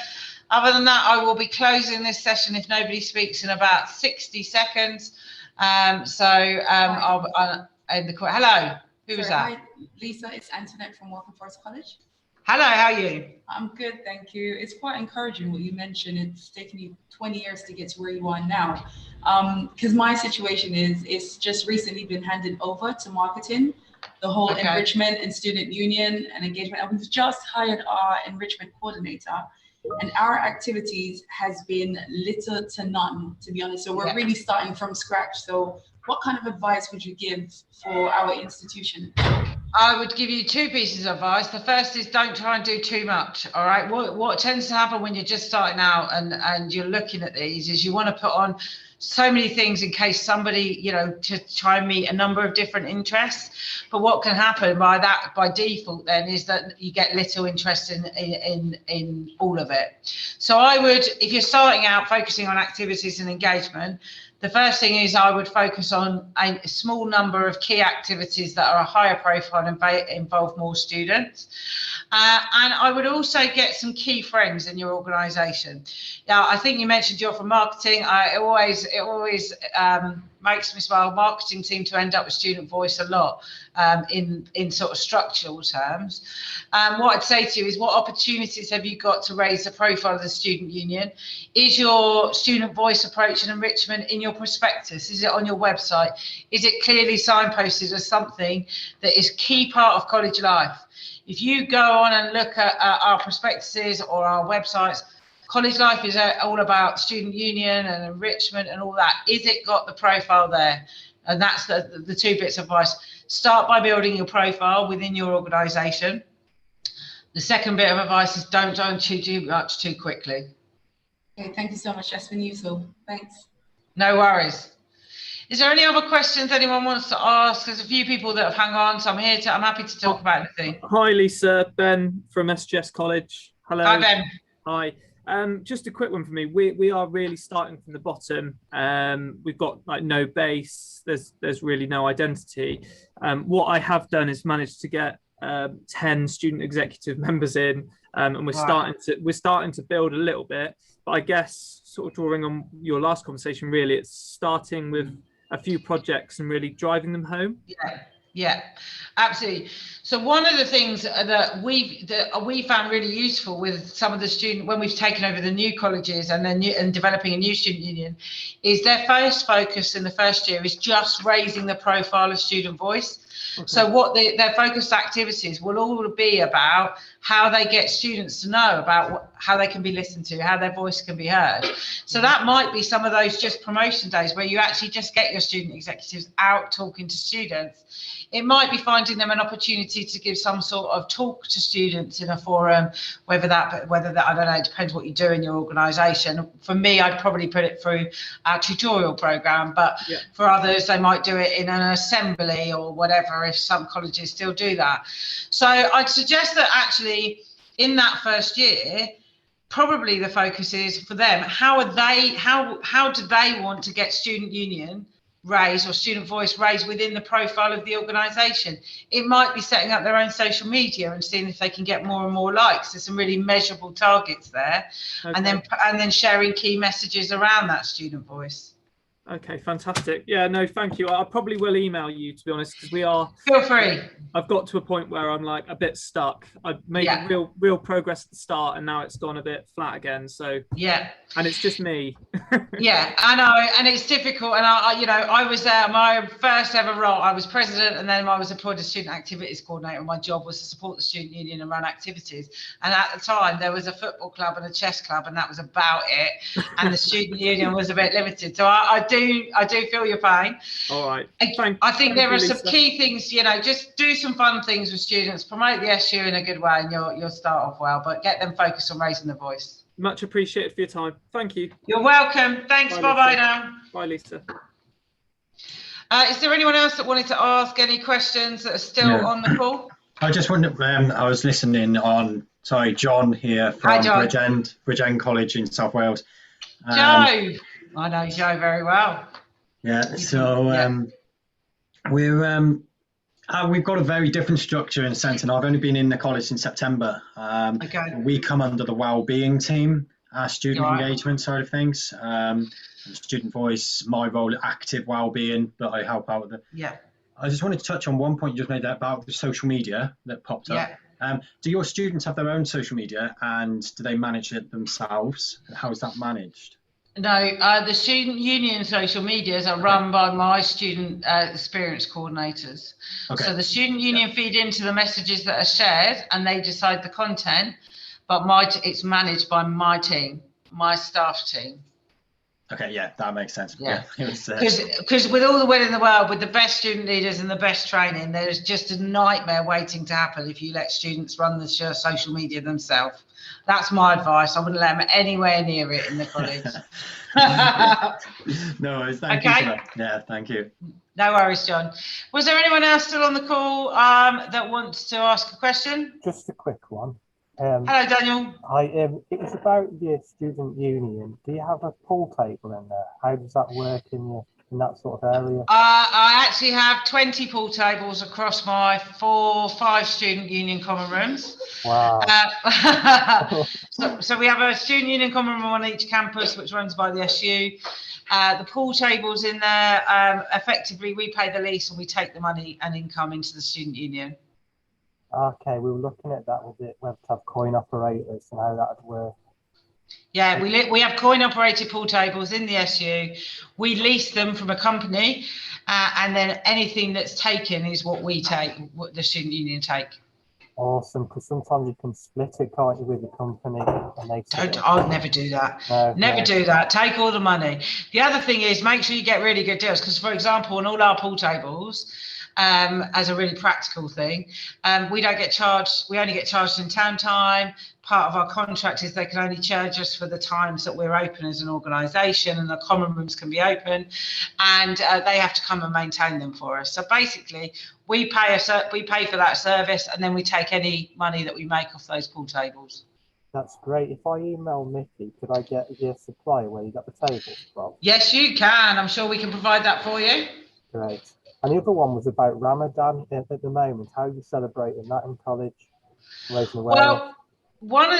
Other than that, I will be closing this session if nobody speaks in about 60 seconds. I'll end the call. Hello, who was that? Hi, Lisa, it's Antoinette from Humphries College. Hello, how are you? I'm good, thank you. It's quite encouraging what you mentioned. It's taken you 20 years to get to where you are now. Because my situation is, it's just recently been handed over to marketing, the whole enrichment and student union and engagement. And we've just hired our enrichment coordinator, and our activities has been little to none, to be honest. So we're really starting from scratch. So what kind of advice would you give for our institution? I would give you two pieces of advice. The first is don't try and do too much. All right. What tends to happen when you're just starting out and you're looking at these is you want to put on so many things in case somebody, to try and meet a number of different interests. But what can happen by default then is that you get little interest in all of it. So I would, if you're starting out focusing on activities and engagement, the first thing is I would focus on a small number of key activities that are a higher profile and involve more students. And I would also get some key friends in your organisation. Now, I think you mentioned you're from marketing. It always makes me smile. Marketing seem to end up with student voice a lot in sort of structural terms. What I'd say to you is, what opportunities have you got to raise the profile of the student union? Is your student voice approach and enrichment in your prospectus? Is it on your website? Is it clearly signposted as something that is key part of college life? If you go on and look at our prospectuses or our websites, college life is all about student union and enrichment and all that. Is it got the profile there? And that's the two bits of advice. Start by building your profile within your organisation. The second bit of advice is don't do much too quickly. Okay, thank you so much. That's been useful. Thanks. No worries. Is there any other questions anyone wants to ask? There's a few people that have hung on, so I'm happy to talk about anything. Hi, Lisa. Ben from SGS College. Hello. Hi, Ben. Hi. Just a quick one for me. We are really starting from the bottom. We've got like no base. There's really no identity. What I have done is managed to get 10 student executive members in, and we're Right. starting to build a little bit. But I guess, sort of drawing on your last conversation, really, it's starting with a few projects and really driving them home. Yeah, absolutely. So one of the things that we found really useful with some of the student, when we've taken over the new colleges and then and developing a new student union, is their first focus in the first year is just raising the profile of student voice. Okay. So what their focused activities will all be about how they get students to know about how they can be listened to, how their voice can be heard. So that might be some of those just promotion days where you actually just get your student executives out talking to students. It might be finding them an opportunity to give some sort of talk to students in a forum, whether that, I don't know, it depends what you do in your organisation. For me, I'd probably put it through our tutorial programme, but for others, they might do it in an assembly or whatever, if some colleges still do that. So I'd suggest that actually in that first year, probably the focus is for them, how do they want to get student union raised or student voice raised within the profile of the organisation? It might be setting up their own social media and seeing if they can get more and more likes. There's some really measurable targets there. Okay. and then sharing key messages around that student voice. Okay, fantastic. Yeah, no, thank you. I probably will email you, to be honest, because we are. Feel free. I've got to a point where I'm like a bit stuck. I've made real progress at the start, and now it's gone a bit flat again. So and it's just me. Yeah, I know, and it's difficult. And I was there. My first ever role, I was president, and then I was appointed as student activities coordinator. And my job was to support the student union and run activities. And at the time, there was a football club and a chess club, and that was about it. And the student union was a bit limited. So I do feel your pain. All right. I think there are some key things, just do some fun things with students, promote the SU in a good way, and you'll start off well, but get them focused on raising the voice. Much appreciated for your time. Thank you. You're welcome. Thanks. Bye-bye now. Bye, Lisa. Is there anyone else that wanted to ask any questions that are still on the call? I just wondered, I was listening on, John here from Bridgend College in South Wales. Joe. I know Joe very well. Yeah, so we've got a very different structure in a sense, and I've only been in the college since September. We come under the wellbeing team, our student engagement side of things, student voice, my role, active wellbeing, but I help out with it. Yeah. I just wanted to touch on one point you just made there about the social media that popped up. Do your students have their own social media, and do they manage it themselves? How is that managed? No, the student union social medias are run by my student experience coordinators. Okay. So the student union feed into the messages that are shared, and they decide the content, but it's managed by my team, my staff team. Okay, yeah, that makes sense. Yeah, because with all the will in the world, with the best student leaders and the best training, there's just a nightmare waiting to happen if you let students run the social media themselves. That's my advice. I wouldn't let them anywhere near it in the college. No worries. Thank you for that. Yeah, thank you. No worries, John. Was there anyone else still on the call that wants to ask a question? Just a quick one. Hello, Daniel. Hi. It was about your student union. Do you have a pool table in there? How does that work in that sort of area? I actually have 20 pool tables across my 5 student union common rooms. Wow. So we have a student union common room on each campus, which runs by the SU. The pool tables in there, effectively, we pay the lease and we take the money and income into the student union. Okay, we were looking at that with it. We have to have coin operators and how that would work. Yeah, we have coin operated pool tables in the SU. We lease them from a company, and then anything that's taken is what we take, what the student union take. Awesome, because sometimes you can split it, can't you, with the company? And they I would never do that. Never do that. Take all the money. The other thing is make sure you get really good deals, because, for example, on all our pool tables, as a really practical thing, we don't get charged. We only get charged in town time. Part of our contract is they can only charge us for the times that we're open as an organisation, and the common rooms can be open, and they have to come and maintain them for us. So basically, we pay for that service, and then we take any money that we make off those pool tables. That's great. If I email Mickey, could I get your supplier where you got the tables from? Yes, you can. I'm sure we can provide that for you. Great. And the other one was about Ramadan at the moment. How are you celebrating that in college? Raising awareness. Well,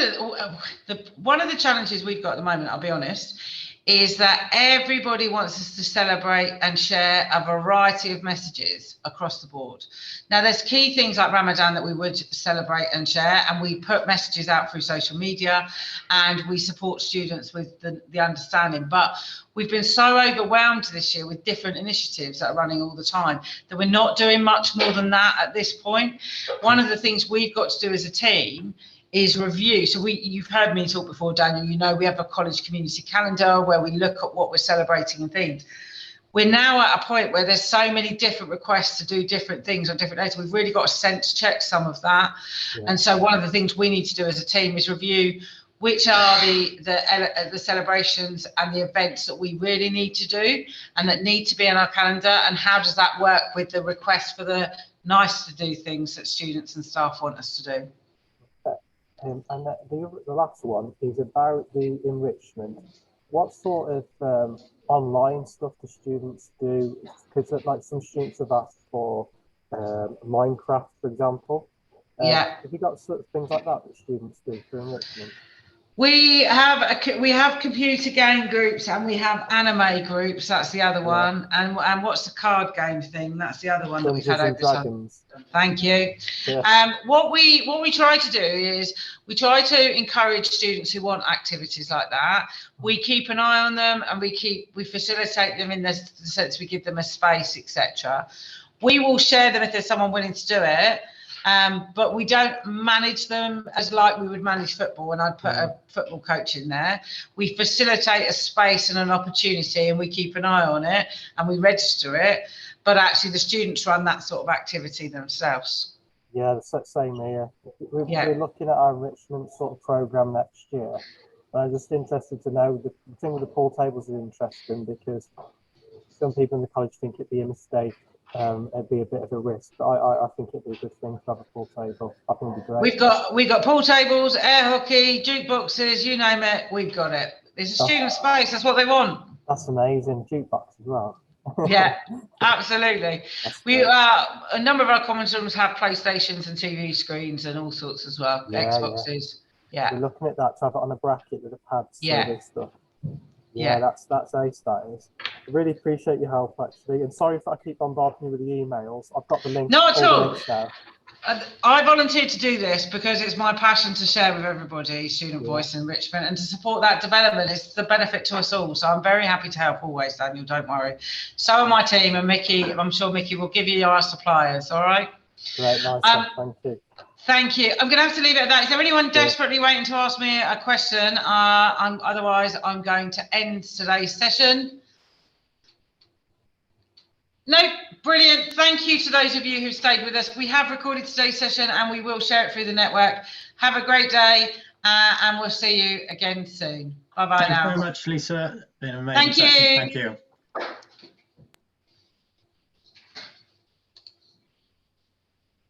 one of the challenges we've got at the moment, I'll be honest, is that everybody wants us to celebrate and share a variety of messages across the board. Now, there's key things like Ramadan that we would celebrate and share, and we put messages out through social media, and we support students with the understanding. But we've been so overwhelmed this year with different initiatives that are running all the time that we're not doing much more than that at this point. One of the things we've got to do as a team is review. So you've heard me talk before, Daniel, you know, we have a college community calendar where we look at what we're celebrating and things. We're now at a point where there's so many different requests to do different things on different days. We've really got to sense check some of that. Yeah. And so one of the things we need to do as a team is review which are the celebrations and the events that we really need to do and that need to be on our calendar, and how does that work with the request for the nice to do things that students and staff want us to do. And the last one is about the enrichment. What sort of online stuff do students do? Because like some students have asked for Minecraft, for example. Yeah. Have you got sort of things like that students do for enrichment? We have computer game groups and we have anime groups. That's the other one. And what's the card game thing? That's the other one that we've had over time. Thank you. Yeah. What we try to do is we try to encourage students who want activities like that. We keep an eye on them and we facilitate them in the sense we give them a space, etc. We will share them if there's someone willing to do it. But we don't manage them as like we would manage football, and I'd put a football coach in there. We facilitate a space and an opportunity, and we keep an eye on it and we register it, but actually the students run that sort of activity themselves. Yeah, the same here. We're looking at our enrichment sort of program next year. And I'm just interested to know, the thing with the pool tables is interesting because some people in the college think it'd be a mistake. It'd be a bit of a risk, but I think it'd be a good thing to have a pool table. I think it'd be great. We've got pool tables, air hockey, jukeboxes, you name it, we've got it. It's a student space, that's what they want. That's amazing. Jukebox as well. Yeah, absolutely. A number of our common rooms have PlayStations and TV screens and all sorts as well, Xboxes. Yeah. We're looking at that to have it on a bracket with a pad, stuff. Yeah, that's ace, that is. I really appreciate your help, actually. And sorry if I keep bombarding you with the emails. I've got the link. Not at all. I volunteered to do this because it's my passion to share with everybody student voice and enrichment and to support that development. It's the benefit to us all. So I'm very happy to help always, Daniel, don't worry. So are my team, and Mickey, I'm sure Mickey will give you our suppliers, all right? Great, nice one. Thank you. Thank you. I'm going to have to leave it at that. Is there anyone desperately waiting to ask me a question? Otherwise, I'm going to end today's session. No, brilliant. Thank you to those of you who stayed with us. We have recorded today's session and we will share it through the network. Have a great day and we'll see you again soon. Bye-bye now. Thanks very much, Lisa. Been an amazing session. Thank you.